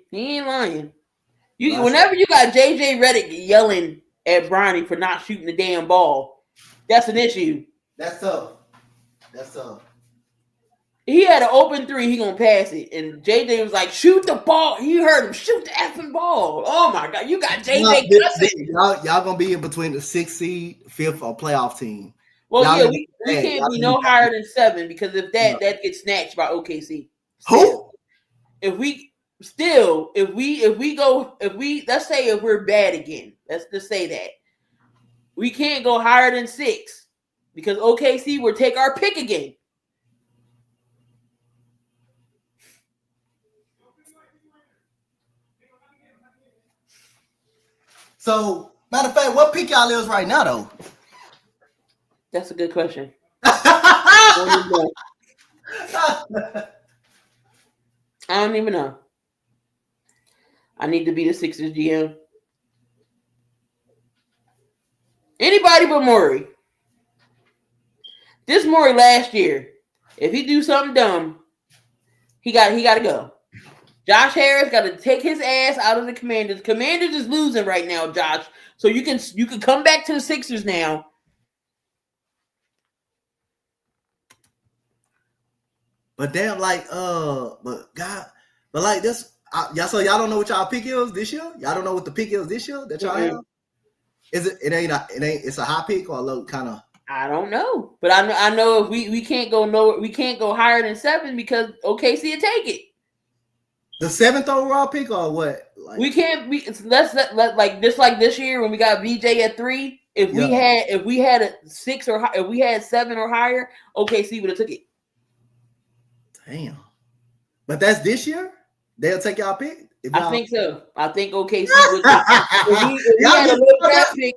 Whenever you got JJ Redick yelling at Bronny for not shooting the damn ball, that's an issue. That's tough. He had an open three, he gonna pass it. And JJ was like, shoot the ball. You heard him, shoot the effing ball. Oh my God, you got JJ cussing. Y'all gonna be in between the 6th seed, 5th, or playoff team. Well, we can't be no higher than 7 because if that gets snatched by OKC. Who? Let's say if we're bad again, let's just say that. We can't go higher than 6 because OKC will take our pick again. So, matter of fact, what pick y'all is right now, though? That's a good question. I don't even know. I need to be the Sixers GM. Anybody but Morey. This Morey last year, if he do something dumb, he got to go. Josh Harris got to take his ass out of the Commanders. Commanders is losing right now, Josh. So you can come back to the Sixers now. But damn, like, but like this, so y'all don't know what y'all pick is this year. Y'all don't know what the pick is this year that y'all have. Is it? It ain't. It's a high pick or a low kind of. I don't know, but I know if we can't go we can't go higher than 7 because OKC will take it. The 7th overall pick or what? Like, we can't. Let's like just like this year when we got VJ at 3. If we had a 6 or if we had 7 or higher, OKC would have took it. Damn. But that's this year? They'll take y'all pick? I think so. I think OKC would take if we had a low draft pick.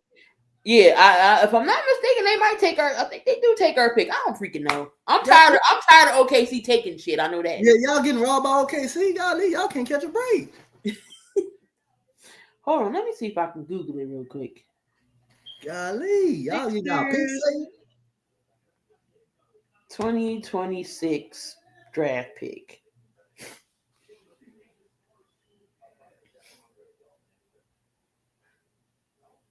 Yeah, I if I'm not mistaken, they might take our. I think they do take our pick. I don't freaking know. I'm tired of OKC taking shit. I know that. Yeah, y'all getting robbed by OKC. Y'all can't catch a break. Hold on, let me see if I can Google it real quick. Golly, y'all get y'all picks. 2026 draft pick.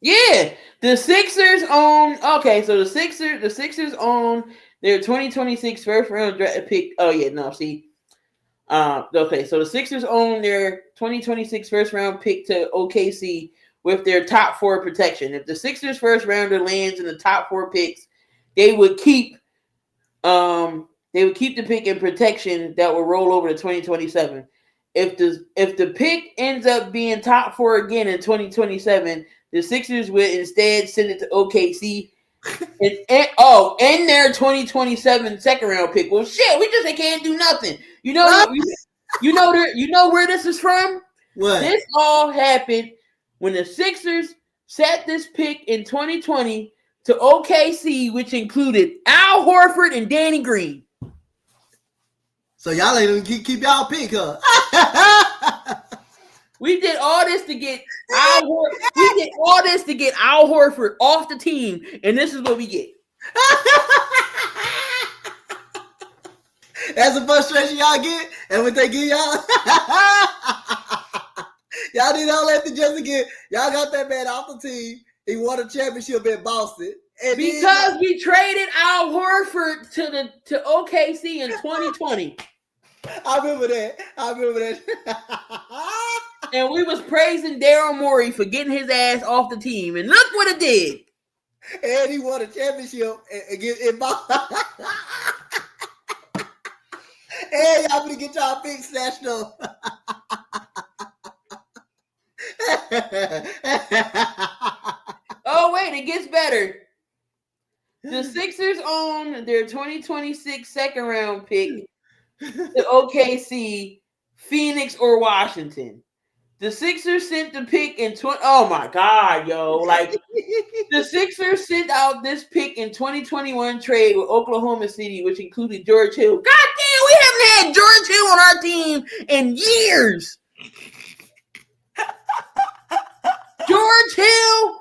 Yeah, the Sixers own. Okay, so the Sixers own their 2026 first round draft pick. Oh yeah, no, see. Okay, so the Sixers own their 2026 first round pick to OKC with their top 4 protection. If the Sixers first rounder lands in the top 4 picks, they would keep the pick in protection that will roll over to 2027. If the pick ends up being top 4 again in 2027, the Sixers would instead send it to OKC and their 2027 second round pick. Well, shit, we just can't do nothing. You know where this is from? What? This all happened when the Sixers set this pick in 2020 to OKC, which included Al Horford and Danny Green. So y'all ain't even keep y'all pick, huh? We did all this to get Al Horford off the team, and this is what we get. That's the frustration y'all get, and what they give y'all. Y'all need all that to just get. Y'all got that man off the team. He won a championship in Boston. Because we traded Al Horford to OKC in 2020. I remember that. And we was praising Daryl Morey for getting his ass off the team. And look what it did. And he won a championship in Boston. And y'all gonna get y'all pick snatched up. Oh, wait, it gets better. The Sixers own their 2026 second round pick to OKC, Phoenix, or Washington. The Sixers sent the pick in oh my God, yo. Like the Sixers sent out this pick in 2021 trade with Oklahoma City, which included George Hill. God damn, we haven't had George Hill on our team in years. George Hill.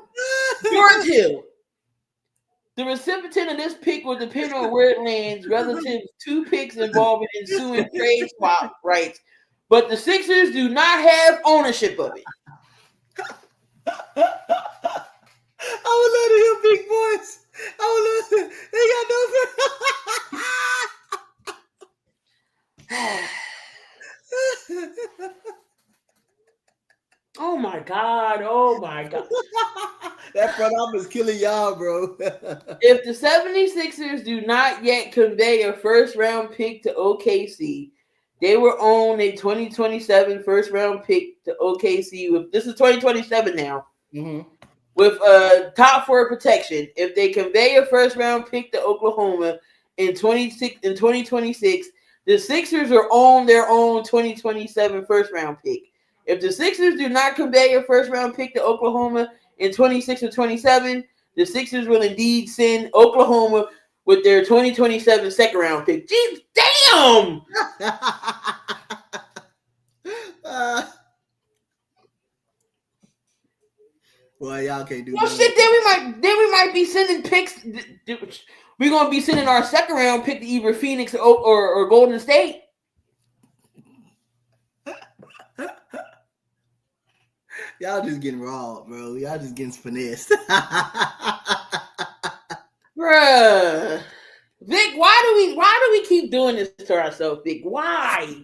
The recipient of this pick will depend on where it lands relative to picks involving ensuing trade swap rights. But the Sixers do not have ownership of it. I would love to hear big boys. I would love to. They got no. Oh my God. That front office killing y'all, bro. If the 76ers do not yet convey a first round pick to OKC, they will own a 2027 first round pick to OKC. This is 2027 now. Mm-hmm. With a top 4 protection. If they convey a first round pick to Oklahoma in 2026, the Sixers will own their own 2027 first round pick. If the Sixers do not convey a first round pick to Oklahoma in 26 or 27, the Sixers will indeed send Oklahoma with their 2027 second round pick. Jeez, damn! Well, y'all can't do Well, that. shit. Then we might be sending picks. We're gonna be sending our second round pick to either Phoenix or Golden State. Y'all just getting raw, bro. Y'all just getting finessed. Bruh. Vic, why do we keep doing this to ourselves, Vic? Why?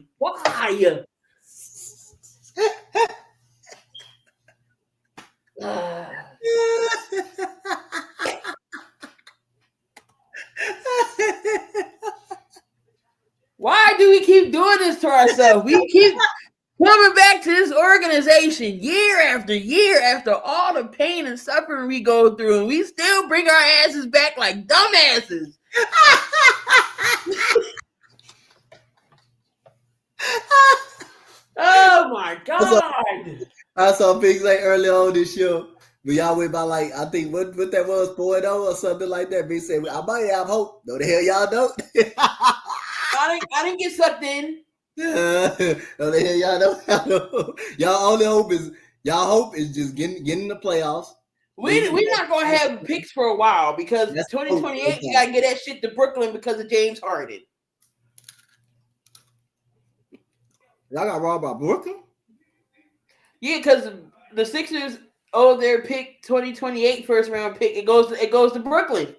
Why do we keep doing this to ourselves? We keep coming back to this organization year after year after all the pain and suffering we go through, and we still bring our asses back like dumbasses. Oh my God. I saw pics like early on this show. But y'all went by like, I think what that was, 4-0 or something like that. Big said, I might have hope. No, the hell y'all don't. I didn't get sucked in. No, the hell y'all don't. Y'all hope is just getting in the playoffs. We're not gonna have picks for a while because 2028 you gotta get that shit to Brooklyn because of James Harden. Y'all got robbed by Brooklyn? Yeah, because the Sixers owe their pick 2028 first round pick. It goes to Brooklyn.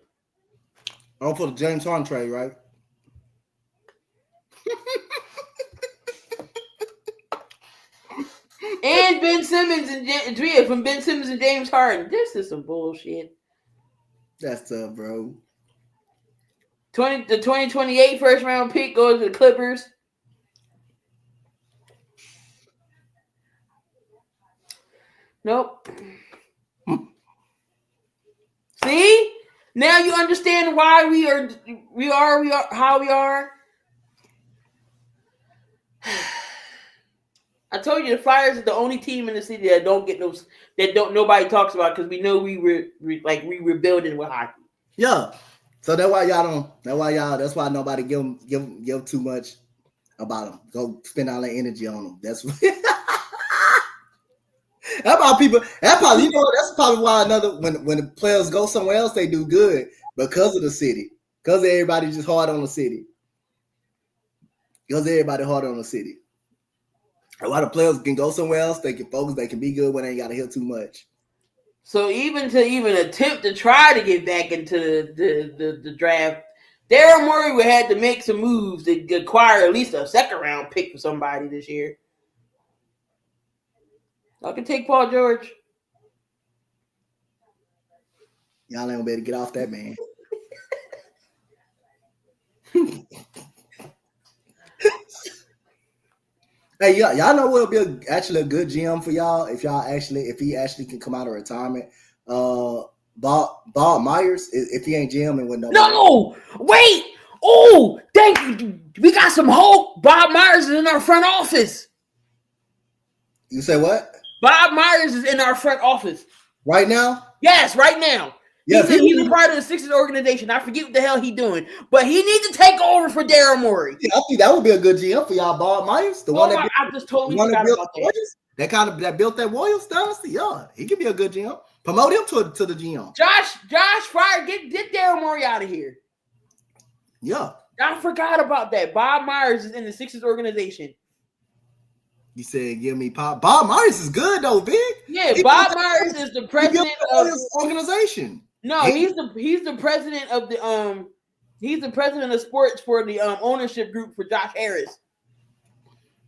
Oh, for the James Harden trade, right? And Ben Simmons and from Ben Simmons and James Harden. This is some bullshit. That's tough, bro. The 2028 first round pick goes to the Clippers. Nope. See? Now you understand why we are how we are. I told you the Flyers are the only team in the city that nobody talks about because we know we rebuilding with hockey. Yeah. So that's why that's why nobody give too much about them. Go spend all their energy on them. That's that's probably why when the players go somewhere else, they do good because of the city. Because everybody just hard on the city. Because everybody hard on the city. And while the players can go somewhere else, they can focus, they can be good when they ain't got to hear too much. So even attempt to try to get back into the draft, Daryl Morey would have to make some moves to acquire at least a second round pick for somebody this year. I can take Paul George. Y'all ain't gonna be able to get off that man. Hey, y'all know what would be actually a good GM for y'all if he actually can come out of retirement. Bob Myers, if he ain't GM and with No, wait. Oh, thank you. We got some hope. Bob Myers is in our front office. You say what? Bob Myers is in our front office right now. Yes, right now. Yeah, he's a part of the Sixers organization. I forget what the hell he's doing, but he needs to take over for Daryl Morey. Yeah, I think that would be a good GM for y'all, Bob Myers, I just totally forgot about that. That built that Warriors dynasty. Yeah, he could be a good GM. Promote him to the GM. Josh Fryer, get Daryl Morey out of here. Yeah, I forgot about that. Bob Myers is in the Sixers organization. You said give me Bob Myers is good though, Vic. Yeah, Bob Myers is the president of this organization. No, he's the president of the he's the president of sports for the ownership group for Josh Harris.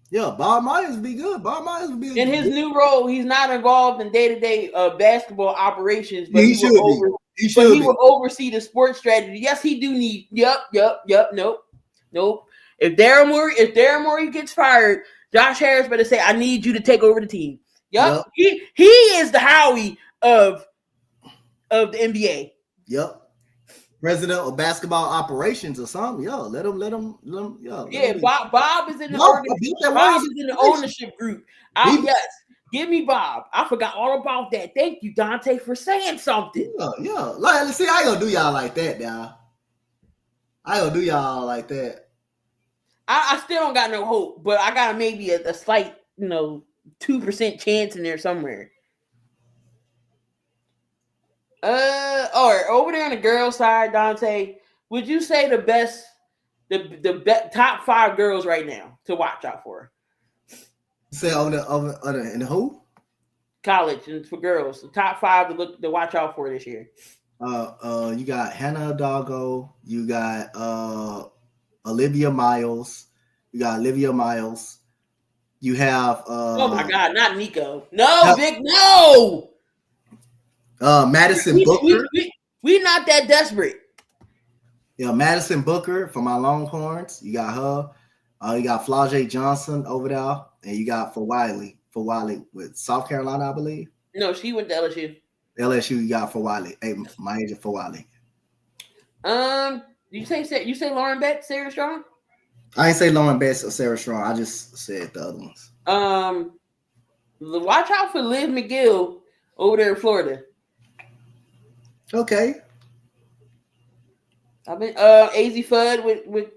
Yeah, Bob Myers would be good. Bob Myers would be in his new role. He's not involved in day-to-day basketball operations, but he will oversee the sports strategy. Yes, he do need. Yep. Nope. If Daryl Morey gets fired, Josh Harris better say, "I need you to take over the team." Yep. He is the Howie of the NBA. Yep. President of basketball operations or something. Yo, let him. Yeah, Bob is in the organization. Bob is in the ownership group. Yes. Give me Bob. I forgot all about that. Thank you, Donte, for saying something. Yeah. Like, see, I ain't gonna do y'all like that now. I ain't gonna do y'all like that. I still don't got no hope, but I got maybe a slight, 2% chance in there somewhere. All right, over there on the girls' side, Donte, would you say the top 5 girls right now to watch out for? Say in the who? College and for girls, the top 5 to watch out for this year. You got Hannah Doggo, you got Olivia Miles, you have Oh my God, not Nico. No, Vic, no. Madison Booker. We not that desperate. Yeah, Madison Booker from my Longhorns. You got her. You got Flau'jae Johnson over there, and you got for Wiley with South Carolina, I believe. No, she went to LSU. LSU, you got for Wiley. Hey, my agent for Wiley. You say Lauren Betts, Sarah Strong? I ain't say Lauren Betts or Sarah Strong. I just said the other ones. Watch out for Liv McGill over there in Florida. Okay. I've been AZ Fudd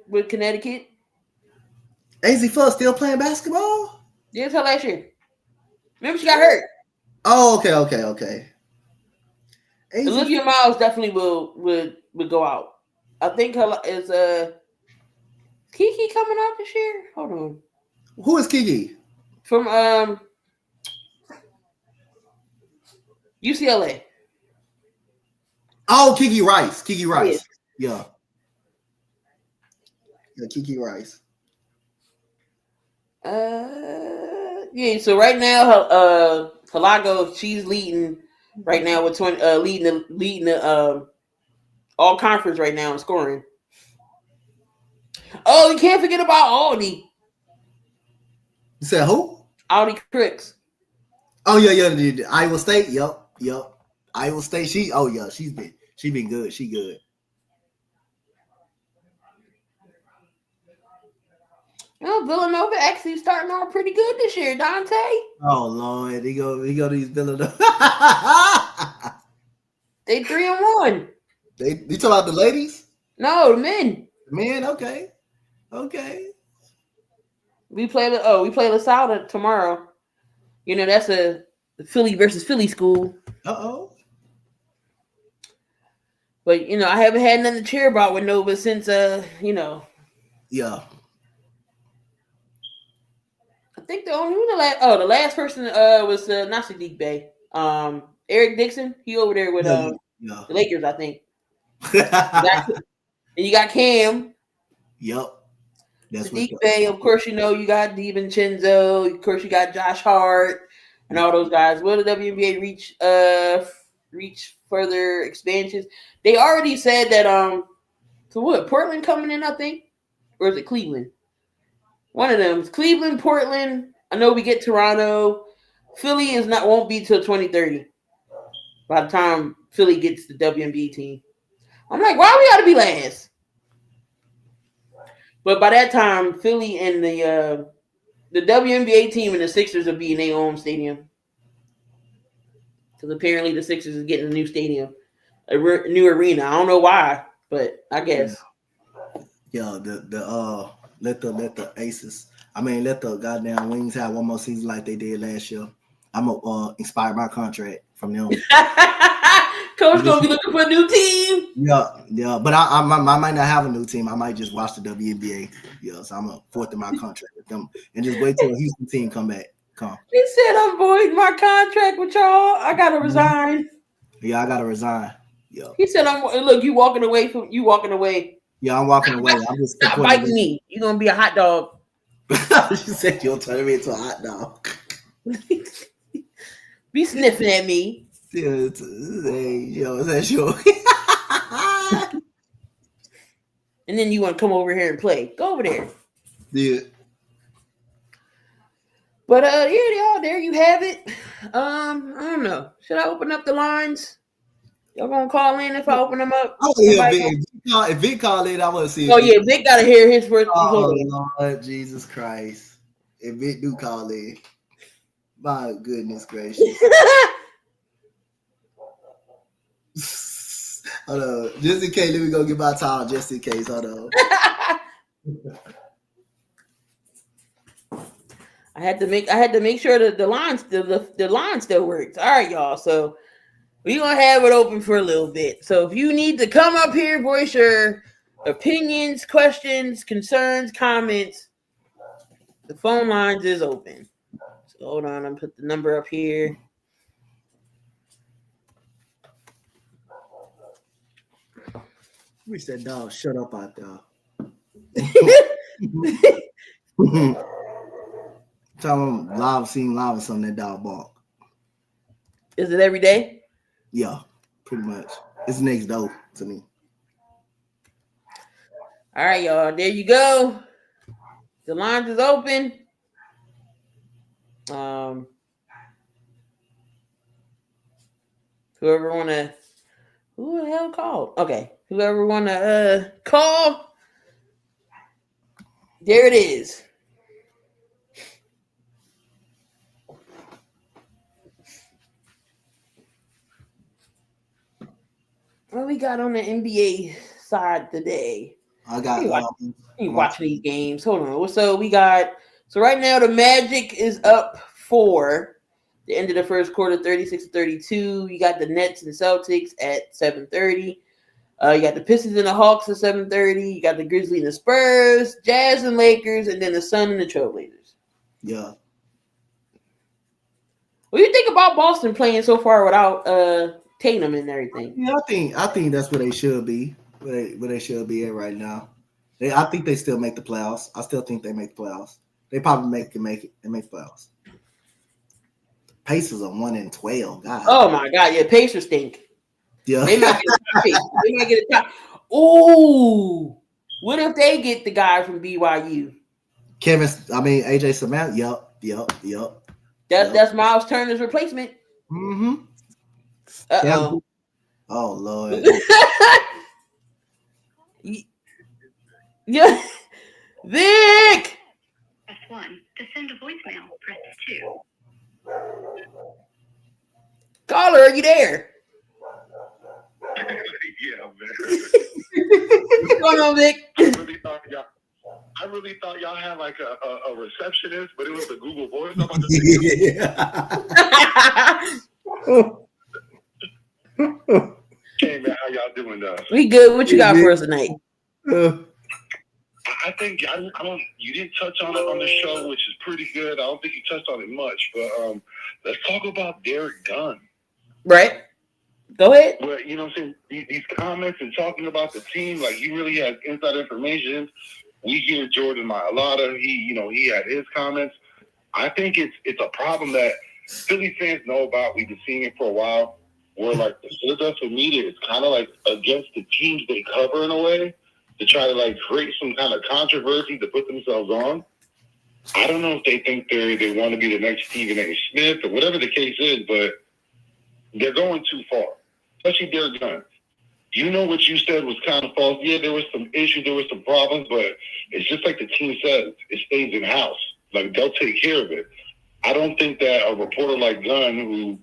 with Connecticut. AZ Fudd still playing basketball? Yeah, until last year. Remember she got hurt. Oh, okay. Olivia Miles definitely would go out. I think her is Kiki coming out this year. Hold on. Who is Kiki? From UCLA. Oh, Kiki Rice. Yeah. Yeah, Kiki Rice. Yeah, so right now Halago, she's leading right now with 20 leading the all conference right now in scoring. Oh, you can't forget about Aldi. You said who? Aldi Cricks. Oh yeah. Iowa State. Yep. Iowa State. She been good. She good. Well, Villanova actually starting off pretty good this year, Donte. Oh Lord, he go these Villanova. They 3-1. You talking about the ladies? No, the men. Men, okay. We play LaSalle tomorrow. That's a Philly versus Philly school. But I haven't had nothing to cheer about with Nova since Yeah. I think the last person was Nasir Bay. Eric Dixon, he over there with the Lakers, I think. And you got Cam. Yep. That's Sadiq Bey, of course, you got DiVincenzo. Of course, you got Josh Hart and all those guys. Will the WNBA reach further expansions? They already said that. So what? Portland coming in, I think, or is it Cleveland? One of them. Cleveland, Portland. I know we get Toronto. Philly won't be till 2030. By the time Philly gets the WNBA team, I'm like, why we got to be last? But by that time, Philly and the WNBA team and the Sixers will be in their own stadium. Because apparently the Sixers is getting a new stadium, a new arena. I don't know why, but I guess. Yeah, let the Aces. Let the goddamn Wings have one more season like they did last year. I'm gonna inspire my contract from them. Coach gonna be looking for a new team. Yeah, but I might not have a new team. I might just watch the WNBA. Yeah, so I'm gonna forfeit my contract with them and just wait till a Houston team come. He said I'm voiding my contract with y'all. I gotta resign. Yeah, I gotta resign. Yeah. He said you walking away. Yeah, I'm walking away. I'm just stop biting me. You're gonna be a hot dog. She said you'll turn me into a hot dog. Be sniffing at me. Yeah, is that sure? And then you want to come over here and play. Go over there. Yeah. But there you have it. I don't know. Should I open up the lines? Y'all gonna call in if I open them up? If Vic call in, I want to see. Oh yeah, Vic gotta hear his first. Oh Lord Jesus Christ! If Vic do call in, My goodness gracious. Hold on. Just in case, let me go get my towel just in case. Hold on. I had to make sure that the line still works. All right, y'all. So we're gonna have it open for a little bit. So if you need to come up here, voice your opinions, questions, concerns, comments, the phone lines is open. So hold on, I'm put the number up here. Wish that dog shut up out there. Tell him live, seen live or something, that dog bark. Is it every day? Yeah, pretty much. It's next door to me. All right, y'all. There you go. The lines is open. Whoever wanna, who the hell called? Okay, whoever wanna call, there it is. What we got on the NBA side today? I got watching these games. Hold on. So we got. So right now the Magic is up 4. The end of the first quarter, 36-32. You got the Nets and Celtics at 7:30. You got the Pistons and the Hawks at 7:30. You got the Grizzlies and the Spurs, Jazz and Lakers, and then the Sun and the Trailblazers. Yeah. What do you think about Boston playing so far without Tatum and everything? Yeah, I think that's where they should be. Where they should be at right now. I think they still make the playoffs. I still think they make the playoffs. They probably make it and make playoffs. Pacers are 1-12. God. Oh my God! Yeah, Pacers stink. Yeah. They might get a top. Ooh, what if they get the guy from BYU? AJ Samant. Yep. That's Miles Turner's replacement. Mm-hmm. Uh-oh. Oh Lord. Yeah. Vic! Press 1. To send a voicemail, press 2. Caller, are you there? Yeah, man. What's going on, Vic? I really thought y'all had like a receptionist, but it was a Google Voice. Hey man, how y'all doing though? We good. What you got for us tonight? I think I don't. You didn't touch on it on the show, which is pretty good. I don't think you touched on it much, but let's talk about Derek Gunn. Right. Go ahead. Well, you know what I'm saying? These comments and talking about the team, like he really has inside information. We hear Jordan Mailata. He had his comments. I think it's a problem that Philly fans know about. We've been seeing it for a while. Where like the Philadelphia media is kind of like against the teams they cover in a way to try to like create some kind of controversy to put themselves on. I don't know if they think they want to be the next Stephen A. Smith or whatever the case is, but they're going too far. Especially Derek Gunn. You know what you said was kind of false. Yeah, there was some issues, there was some problems, but it's just like the team says, it stays in house. Like they'll take care of it. I don't think that a reporter like Gunn,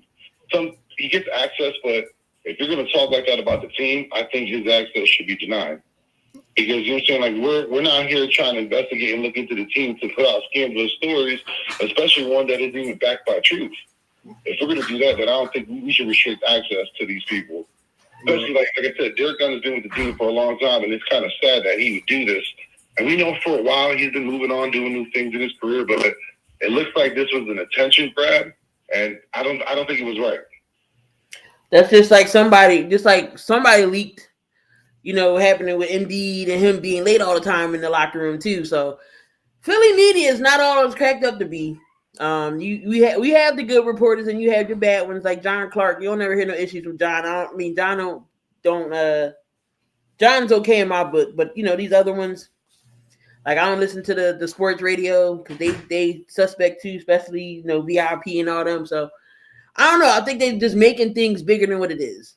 he gets access, but if you're going to talk like that about the team, I think his access should be denied. Because you know what I'm saying, like we're not here trying to investigate and look into the team to put out scandalous stories, especially one that isn't even backed by truth. If we're going to do that, then I don't think we should restrict access to these people. Especially like I said, Derek Gunn has been with the team for a long time, and it's kind of sad that he would do this. And we know for a while he's been moving on, doing new things in his career, but it looks like this was an attention grab, and I don't think it was right. That's just like somebody leaked, happening with Embiid and him being late all the time in the locker room too. So Philly media is not all it's cracked up to be. We have the good reporters and you have the bad ones like John Clark. You'll never hear no issues with John. John's okay in my book, but these other ones, like I don't listen to the sports radio because they suspect too, especially VIP and all them. So I don't know. I think they're just making things bigger than what it is.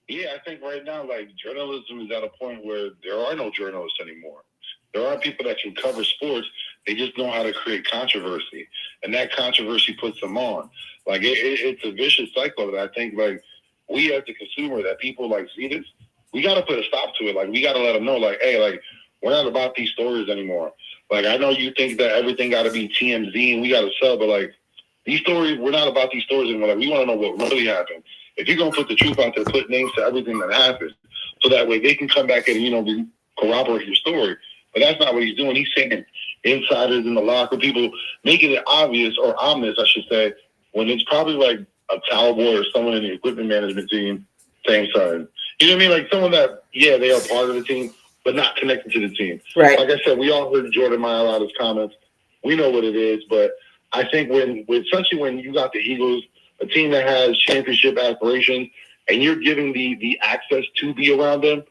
Yeah, I think right now, like journalism is at a point where there are no journalists anymore. There are people that can cover sports. They just know how to create controversy. and that controversy puts them on. Like it's a vicious cycle that I think like we as the consumer that people like see this, we got to put a stop to it. Like we got to let them know, like, hey, like we're not about these stories anymore. Like I know you think that everything got to be TMZ and we got to sell, but like these stories, we're not about these stories anymore. Like we want to know what really happened. If you're gonna put the truth out there, put names to everything that happened, so that way they can come back and corroborate your story. But that's not what he's doing. He's saying insiders in the locker, people making it obvious or ominous, I should say, when it's probably like a towel boy or someone in the equipment management team saying something. You know what I mean? Like someone that, yeah, they are part of the team, but not connected to the team. Right. Like I said, we all heard Jordan Mailata's comments. We know what it is, but I think especially when you got the Eagles, a team that has championship aspirations, and you're giving the access to be around them,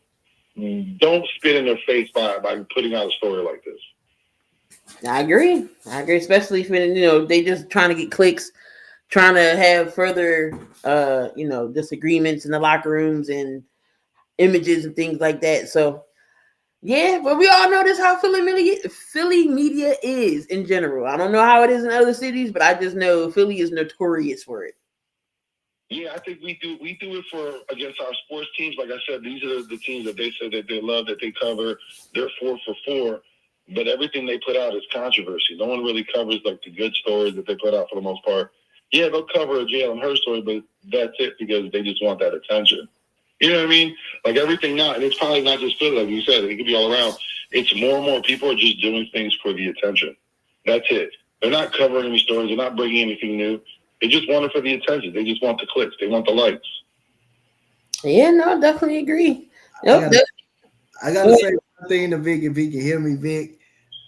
don't spit in their face by putting out a story like this. I agree, especially when they just trying to get clicks, trying to have further disagreements in the locker rooms and images and things like that. So yeah, but we all know this how Philly media is in general. I don't know how it is in other cities, but I just know Philly is notorious for it. Yeah, I think we do it for against our sports teams. Like I said, these are the teams that they said that they love, that they cover. They're 4 for 4, but everything they put out is controversy. No one really covers like the good stories that they put out for the most part. Yeah, they'll cover a Jalen Hurts story, but that's it because they just want that attention. You know what I mean? Like everything now, and it's probably not just Philly, like you said, it could be all around. It's more and more people are just doing things for the attention. That's it. They're not covering any stories. They're not bringing anything new. They just want it for the attention. They just want the clicks. They want the likes. Yeah, no, definitely agree. I gotta say one thing to Vic, if he can hear me, Vic.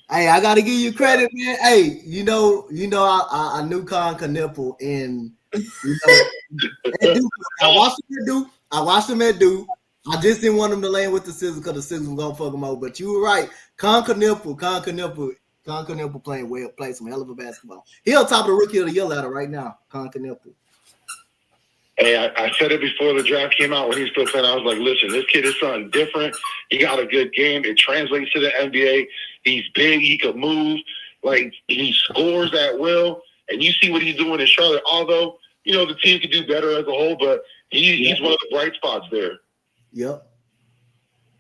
Hey, I gotta give you credit, man. Hey, I knew Con Knipple and at Duke. I watched him at Duke. I just didn't want him to land with the Sixers because the Sixers were gonna fuck him over. But you were right. Con Knipple playing some hell of a basketball. He on top of the Rookie of the Year ladder right now. Con Knipple. Hey, I said it before the draft came out when he was still playing. I was like, listen, this kid is something different. He got a good game. It translates to the NBA. He's big. He could move. Like, he scores at will. And you see what he's doing in Charlotte. Although, the team could do better as a whole, but he's one of the bright spots there. Yep.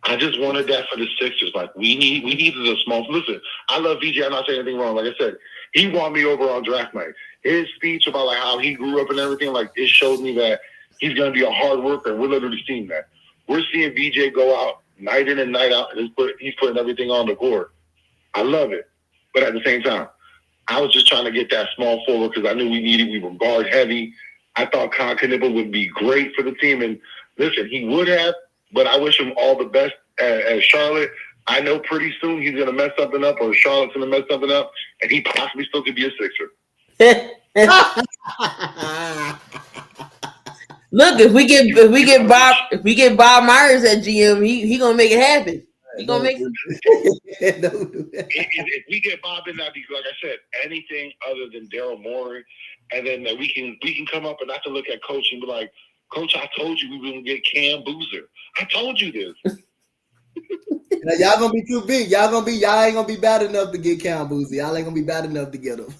I just wanted that for the Sixers. Like, we needed a small – listen, I love VJ. I'm not saying anything wrong. Like I said, he won me over on draft night. His speech about, like, how he grew up and everything, like, it showed me that he's going to be a hard worker. We're literally seeing that. We're seeing VJ go out night in and night out, and he's putting everything on the board. I love it. But at the same time, I was just trying to get that small forward because I knew we were guard heavy. I thought Con Knipple would be great for the team. And, listen, he would have, but I wish him all the best at Charlotte. I know pretty soon he's going to mess something up, or Charlotte's going to mess something up, and he possibly still could be a Sixer. Look, if we get Bob Myers at GM, he gonna make it happen. He gonna make it. If we get Bob in, that'd be, like I said, anything other than Daryl Morey, and then we can come up and not to look at Coach and be like, Coach, I told you we were gonna get Cam Boozer. I told you this. Now, y'all gonna be too big. Y'all ain't gonna be bad enough to get Cam Boozer. Y'all ain't gonna be bad enough to get him.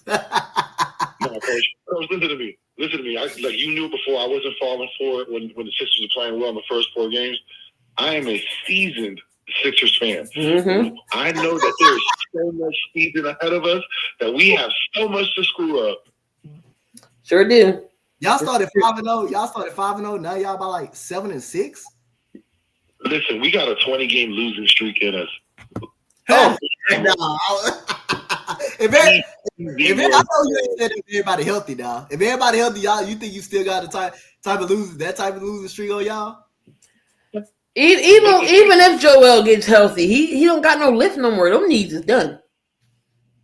No, Coach, listen to me. You knew before I wasn't falling for it when the Sixers were playing well in the first 4 games. I am a seasoned Sixers fan. Mm-hmm. I know that there's so much season ahead of us that we have so much to screw up. Sure do. Y'all started 5-0. Now y'all about like 7-6. Listen, we got a 20-game losing streak in us. Oh, no. If everybody healthy now, if everybody healthy, y'all, you think you still got the type of losing streak on y'all? Even if Joel gets healthy, he don't got no lift no more. Them needs is done.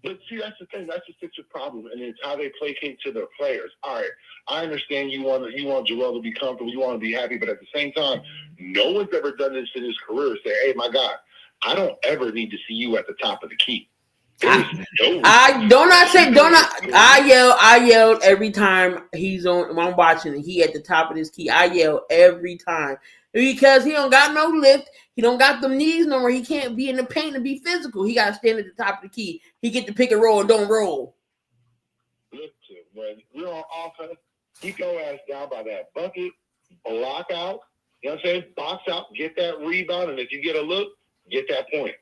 But see, that's the thing. That's the Sixers problem, and it's how they placate to their players. All right, I understand you want Joel to be comfortable, you want to be happy, but at the same time, no one's ever done this in his career. Say, hey, my God, I don't ever need to see you at the top of the key. I yelled every time he's on. When I'm watching and he at the top of his key. I yell every time because he don't got no lift. He don't got them knees no more. He can't be in the paint and be physical. He got to stand at the top of the key. He get to pick and roll and don't roll. when we're on offense, keep your ass down by that bucket, block out, you know what I'm saying? Box out, get that rebound, and if you get a look, get that point.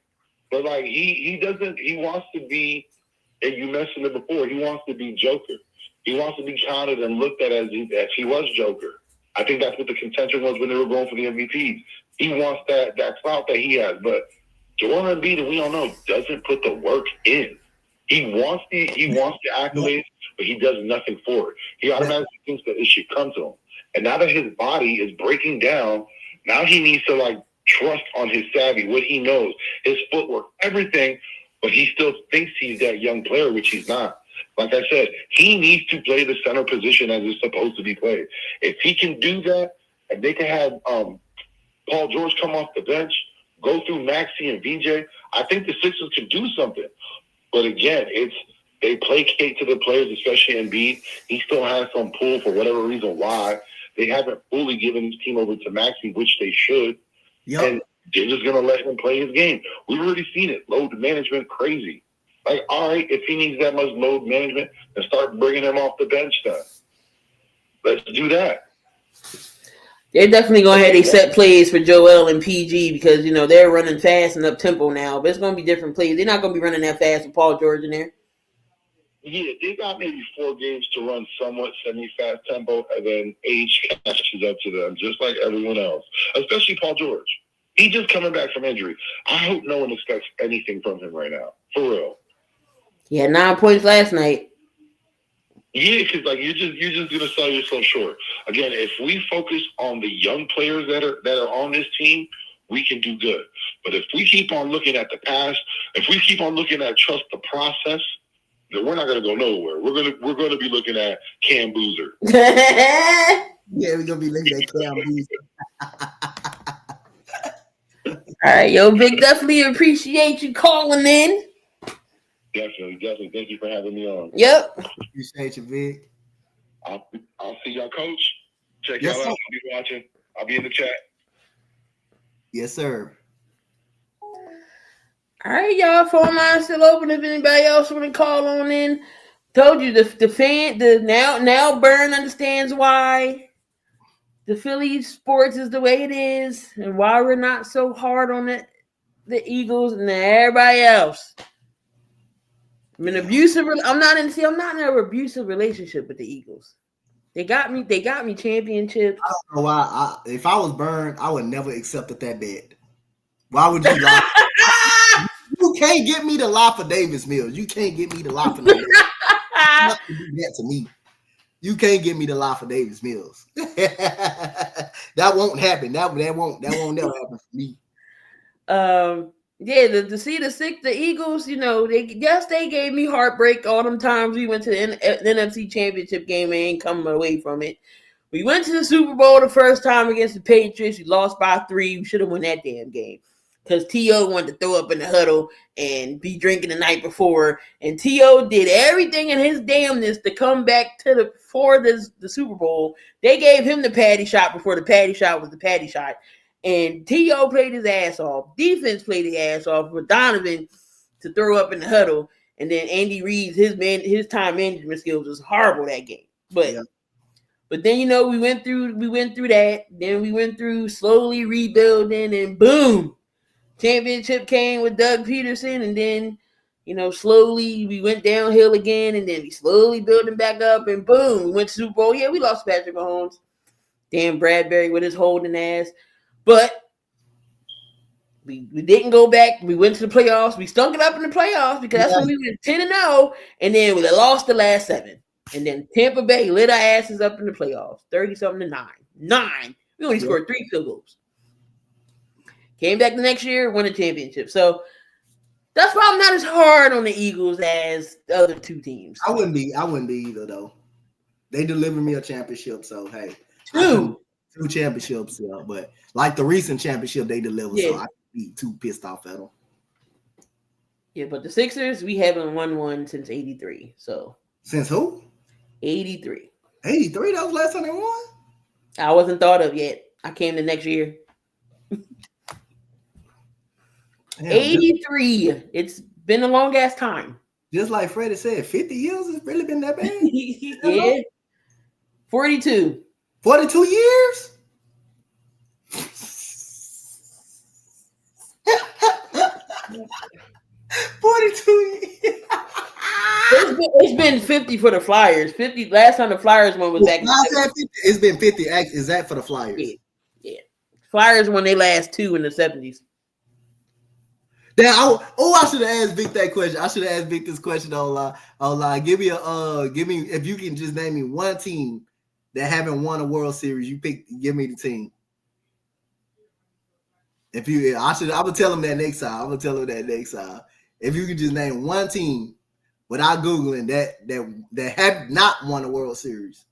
But like he wants to be, and you mentioned it before, he wants to be Joker. He wants to be counted and looked at as he was Joker. I think that's what the contention was when they were going for the MVP. He wants that clout that he has, but Joel Embiid, we all know, doesn't put the work in. He wants the accolades, but he does nothing for it. He automatically thinks that it should come to him. And now that his body is breaking down, now he needs to like trust on his savvy, what he knows, his footwork, everything. But he still thinks he's that young player, which he's not. Like I said, he needs to play the center position as it's supposed to be played. If he can do that, and they can have Paul George come off the bench, go through Maxey and VJ, I think the Sixers could do something. But again, they placate to the players, especially Embiid. He still has some pull for whatever reason why. They haven't fully given his team over to Maxey, which they should. Yep. And they're just going to let him play his game. We've already seen it. Load management, crazy. Like, all right, if he needs that much load management, then start bringing him off the bench then. Let's do that. They're definitely going to have their set plays for Joel and PG because, you know, they're running fast and up-tempo now. But it's going to be different plays. They're not going to be running that fast with Paul George in there. Yeah, they got maybe 4 games to run somewhat semi-fast tempo, and then age catches up to them, just like everyone else, especially Paul George. He's just coming back from injury. I hope no one expects anything from him right now, for real. He had 9 points last night. Yeah, because like you're just gonna sell yourself short. Again, if we focus on the young players that are on this team, we can do good. But if we keep on looking at the past, if we keep on looking at trust the process, then we're not gonna go nowhere. We're gonna be looking at Cam Boozer. Yeah, we're gonna be looking at Cam Boozer. All right, yo, Vic, definitely appreciate you calling in. Definitely. Thank you for having me on. Yep. Appreciate you, Vic. I'll see y'all, Coach. Check Yes, y'all out. sir. I'll be watching. I'll be in the chat. Yes, sir. All right, y'all. Phone line still open. If anybody else want to call on in, told you now Burn understands why the Philly sports is the way it is and why we're not so hard on the Eagles and everybody else. I'm in abusive. I'm not in an abusive relationship with the Eagles. They got me championships. I don't know why. If I was Burned, I would never accepted that bet. Why would you lie? You can't get me to lie for Davis Mills. You can't get me to lie for Davis. You do that to me. You can't get me to lie for Davis Mills. That won't happen. That won't never happen for me. Yeah, the Eagles, you know, they gave me heartbreak all them times we went to the NFC Championship game and ain't coming away from it. We went to the Super Bowl the first time against the Patriots. We lost by 3. We should have won that damn game because T.O. wanted to throw up in the huddle and be drinking the night before. And T.O. did everything in his damnness to come back for the Super Bowl. They gave him the patty shot before the patty shot was the patty shot. And T.O. played his ass off. Defense played his ass off for Donovan to throw up in the huddle. And then Andy Reid's his time management skills was horrible that game. But then, you know, we went through that. Then we went through slowly rebuilding, and boom, championship came with Doug Peterson. And then, you know, slowly we went downhill again, and then we slowly building back up, and boom, we went to Super Bowl. Yeah, we lost Patrick Mahomes. Damn Bradbury with his holding ass. But we didn't go back. We went to the playoffs. We stunk it up in the playoffs because that's when we went 10-0, and then we lost the last 7. And then Tampa Bay lit our asses up in the playoffs, 30-something to 9. 9. We only scored 3 field goals. Came back the next year, won a championship. So that's why I'm not as hard on the Eagles as the other 2 teams. I wouldn't be either though. They delivered me a championship, so hey. 2 championships, yeah, but like the recent championship they delivered, so I can't be too pissed off at them. Yeah, but the Sixers, we haven't won one since 83. So since who? 83. 83? That was the last time they won? I wasn't thought of yet. I came the next year. 83. It's been a long ass time. Just like Freddie said, 50 years has really been that bad. Yeah. 42. 42 years? It's been 50 for the Flyers. 50 last time the Flyers one was back in the 70s. It's been 50. Is that for the Flyers? Yeah. Flyers won their last 2 in the 70s. I should have asked Vic that question. I should have asked Vic this question online. Give me if you can just name me one team that haven't won a World Series. Give me the team. I would tell him that next time. If you can just name one team without Googling that have not won a World Series.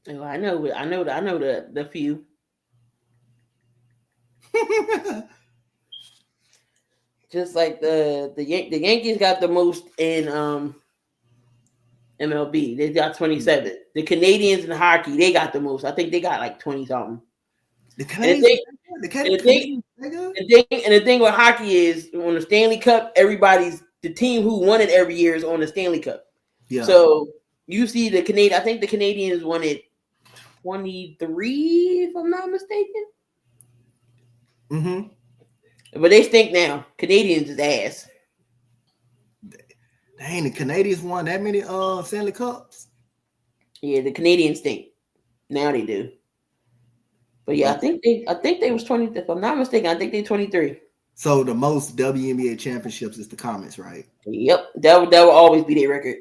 Oh, I know the few. Just like the Yankees got the most in MLB. They got 27. The Canadians in hockey, they got the most. I think they got like 20 something. The thing with hockey is on the Stanley Cup, the team who won it every year is on the Stanley Cup. Yeah. So you see the Canadian. I think the Canadians won it 23, if I'm not mistaken. Mm-hmm. But they stink now. Canadians is ass. Dang, the Canadians won that many Stanley Cups. Yeah, the Canadians stink. Now they do. But yeah, I think they was 20. If I'm not mistaken, I think they 23. So the most WNBA championships is the Comets, right? Yep, that will always be their record.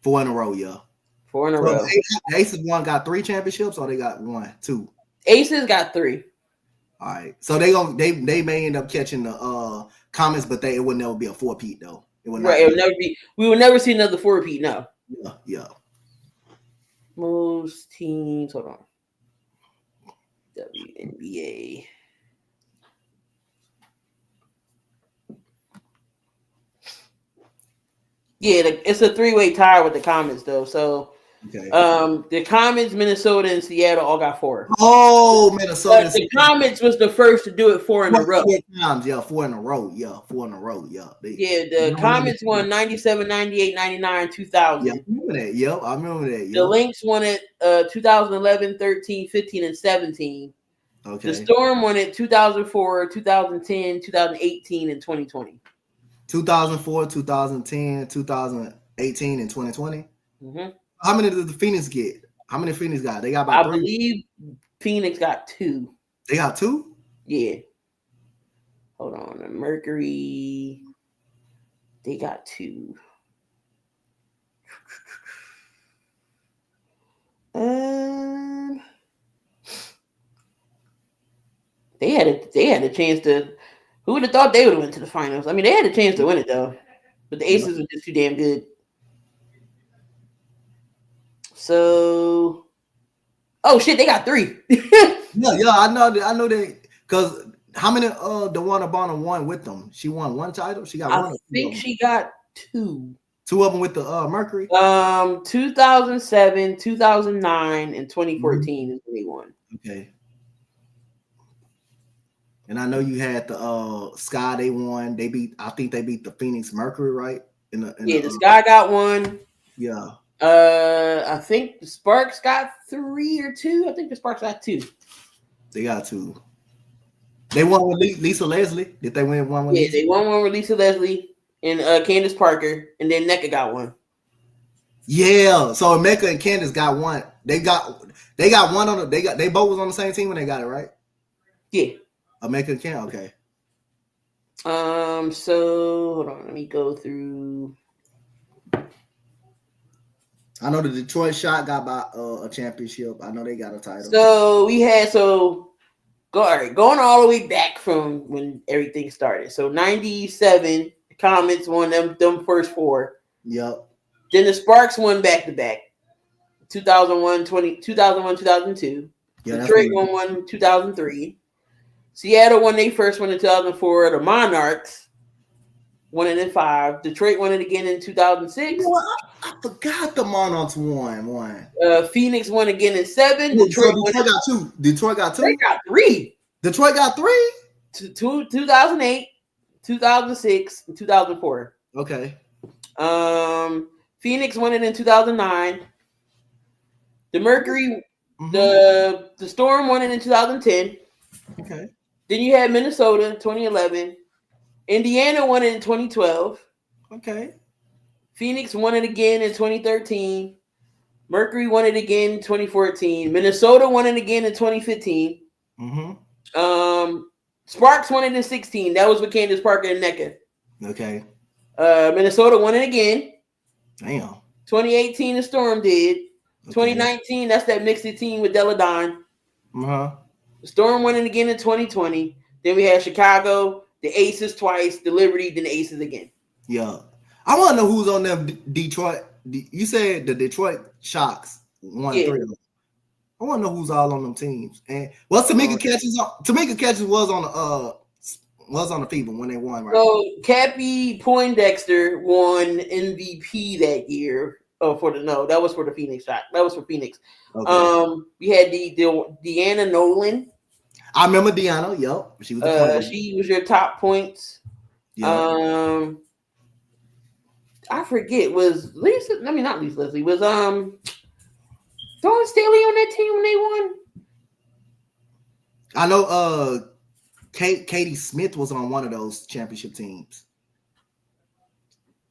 4 in a row, yeah. 4 in a row. The Aces got 3 championships, or they got 1, 2. Aces got 3. All right, so they may end up catching the Comets, but it would never be a 4-peat though. It would never be. We will never see another 4-peat. No. Yeah. Most teams. Hold on. WNBA. Yeah, it's a 3-way tie with the Comets though. So, okay. The Comets, Minnesota, and Seattle all got 4. Oh, Minnesota! But the Comets was the first to do it 4 in a row. 4 times, yeah, 4 in a row, yeah, 4 in a row, yeah. The Comets won 97, 98, 99, 2000. Yeah, I remember that. Yep, I remember that. Yep. The Lynx won it 2011, 13, 15, and 17. Okay. The Storm won it 2004, 2010, 2018, and 2020. 2004, 2010, 2018, and 2020. Mm-hmm. How many did the Phoenix get? How many Phoenix got? They got about 3. I believe Phoenix got 2. They got 2? Yeah. Hold on. The Mercury, they got 2. They had a chance to. Who would have thought they would have went to the finals? I mean, they had a chance to win it though, but the Aces were just too damn good. So, oh shit, they got 3. yeah, I know they because how many DeWanna Bonner won with them? She won 1 title. She got 1. I think she got 2. 2 of them with the Mercury. 2007, 2009, and 2014 is when they won. Okay. And I know you had the Sky. They won. I think they beat the Phoenix Mercury, right? The Sky got 1. Yeah. I think the Sparks got 3 or 2. I think the Sparks got 2. They got 2. They won with Lisa Leslie. Did they win one with Lisa? They won one with Lisa Leslie and Candace Parker, and then NECA got 1. Yeah. So Mecca and Candace got 1. They got 1 on they both was on the same team when they got it, right? Yeah. Mecca and Candace, okay. So hold on, let me go through. I know the Detroit Shot got a championship. I know they got a title. So we had going all the way back from when everything started. So 97, the Comets won them first 4. Yep. Then the Sparks won back to back. 2001, 2002. Yeah, Detroit won 2003. Seattle won their first one in 2004. The Monarchs won it in 5. Detroit won it again in 2006. Well, I forgot the Monarchs won. Phoenix won again in 7. Detroit got 2. Detroit got 2. They got 3. Detroit got 3. 2008, 2006, and 2004. Okay. Phoenix won it in 2009. The Mercury, Mhm. the Storm won it in 2010. Okay. Then you had Minnesota 2011. Indiana won it in 2012. Okay. Phoenix won it again in 2013. Mercury won it again in 2014. Minnesota won it again in 2015. Mm-hmm. Sparks won it in 16. That was with Candace Parker and NECA. Okay. Minnesota won it again. Damn. 2018, the Storm did. Okay. 2019, that's that mixed team with Deladon. Uh-huh. The Storm won it again in 2020. Then we had Chicago, the Aces twice, the Liberty, then the Aces again. Yeah. I want to know who's on them Detroit. You said the Detroit Shocks won 3 of them. I want to know who's all on them teams. And Tamika Catches was on the FIBA when they won, right? So Cappy Poindexter won MVP that year. That was for the Phoenix shot. That was for Phoenix. Okay. We had the Deanna Nolan. I remember Deanna. Yep. She was she was your top points. Yeah. I forget, was Lisa, I mean not Lisa Leslie, was Dawn Staley on that team when they won? I know Katie Smith was on one of those championship teams.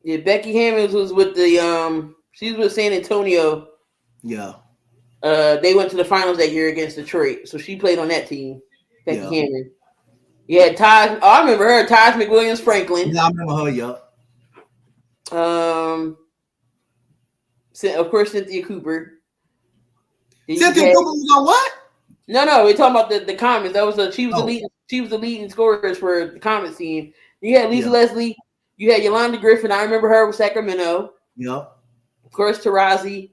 Yeah, Becky Hammons was with she was with San Antonio. Yeah. They went to the finals that year against Detroit, so she played on that team. Becky Hammond. You had Taj. I remember her, Taj McWilliams Franklin. Yeah, I remember her. Yep. Of course, Cynthia Cooper. Cynthia Cooper was on what? No, we're talking about the Comets. That was she was the leading scorers for the Comets team. You had Lisa Leslie. You had Yolanda Griffin. I remember her with Sacramento. Yep. Of course, Tarazi.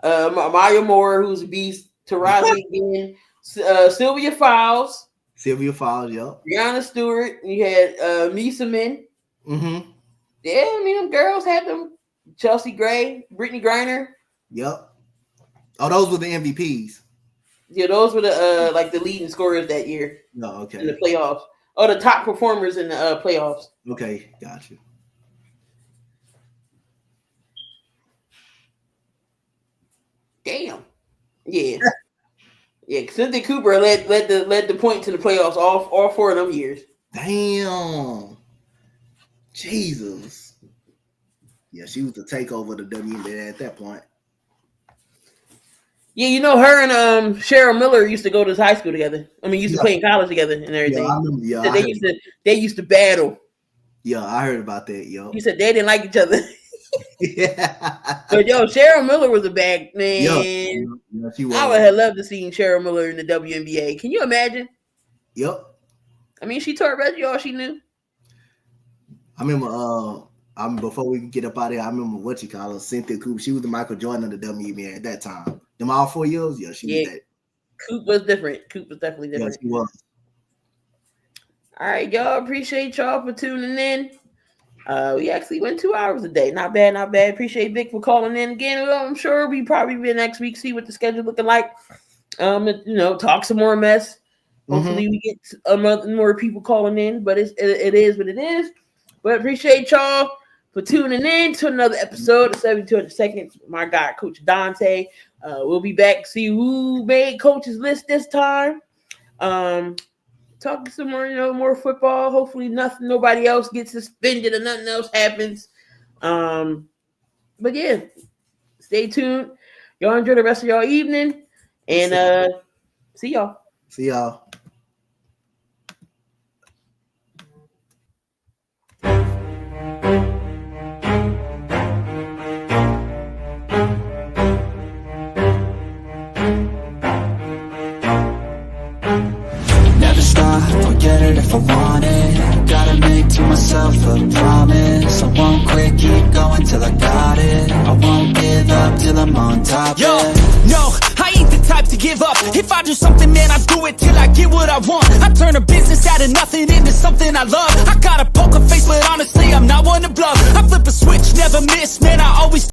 Maya Moore, who's a beast. Tarazi again. Sylvia Fowles. Yep. Brianna Stewart. You had Misa Min. Mm-hmm. Yeah, I mean, them girls had them. Chelsea Gray, Brittany Griner. Yep. Oh, those were the MVPs. Yeah, those were the the leading scorers that year. No, okay. In the playoffs. Oh, the top performers in the playoffs. Okay, got you. Damn. Yeah. Yeah, Cynthia Cooper led the point to the playoffs all 4 of them years. Damn. Jesus. Yeah, she was the takeover of the WNBA at that point. Yeah, her and Cheryl Miller used to go to high school together. I mean, used to play in college together and everything. Yeah, I remember. They used to battle. Yeah, I heard about that. Yo, he said they didn't like each other. Yeah, but Cheryl Miller was a bad man. Yeah, she was. I would have loved to see Cheryl Miller in the WNBA. Can you imagine? Yep. I mean, she taught Reggie all she knew. I remember. Before we get up out of here, I remember Cynthia Cooper. She was the Michael Jordan of the WNBA at that time. Them all 4 years, yeah, she was that. Coop was different. Coop was definitely different. Yeah, she was. All right, y'all. Appreciate y'all for tuning in. We actually went 2 hours a day. Not bad, not bad. Appreciate Vic for calling in again. Well, I'm sure we probably be next week, see what the schedule looking like. Talk some more mess. Hopefully we get more people calling in, but it is what it is. But appreciate y'all for tuning in to another episode of 7200 Seconds. My guy, Coach Donte. We'll be back to see who made Coach's list this time. Talking some more, more football. Hopefully nobody else gets suspended or nothing else happens. But yeah, stay tuned. Y'all enjoy the rest of y'all evening. And see y'all. See y'all. Get it if I want it. Gotta make to myself a promise. I won't quit, keep going till I got it. I won't give up till I'm on top. Yo, no, I ain't the type to give up. If I do something, man, I do it till I get what I want. I turn a business out of nothing into something I love. I got a poker face, but honestly, I'm not one to bluff. I flip a switch, never miss, man, I always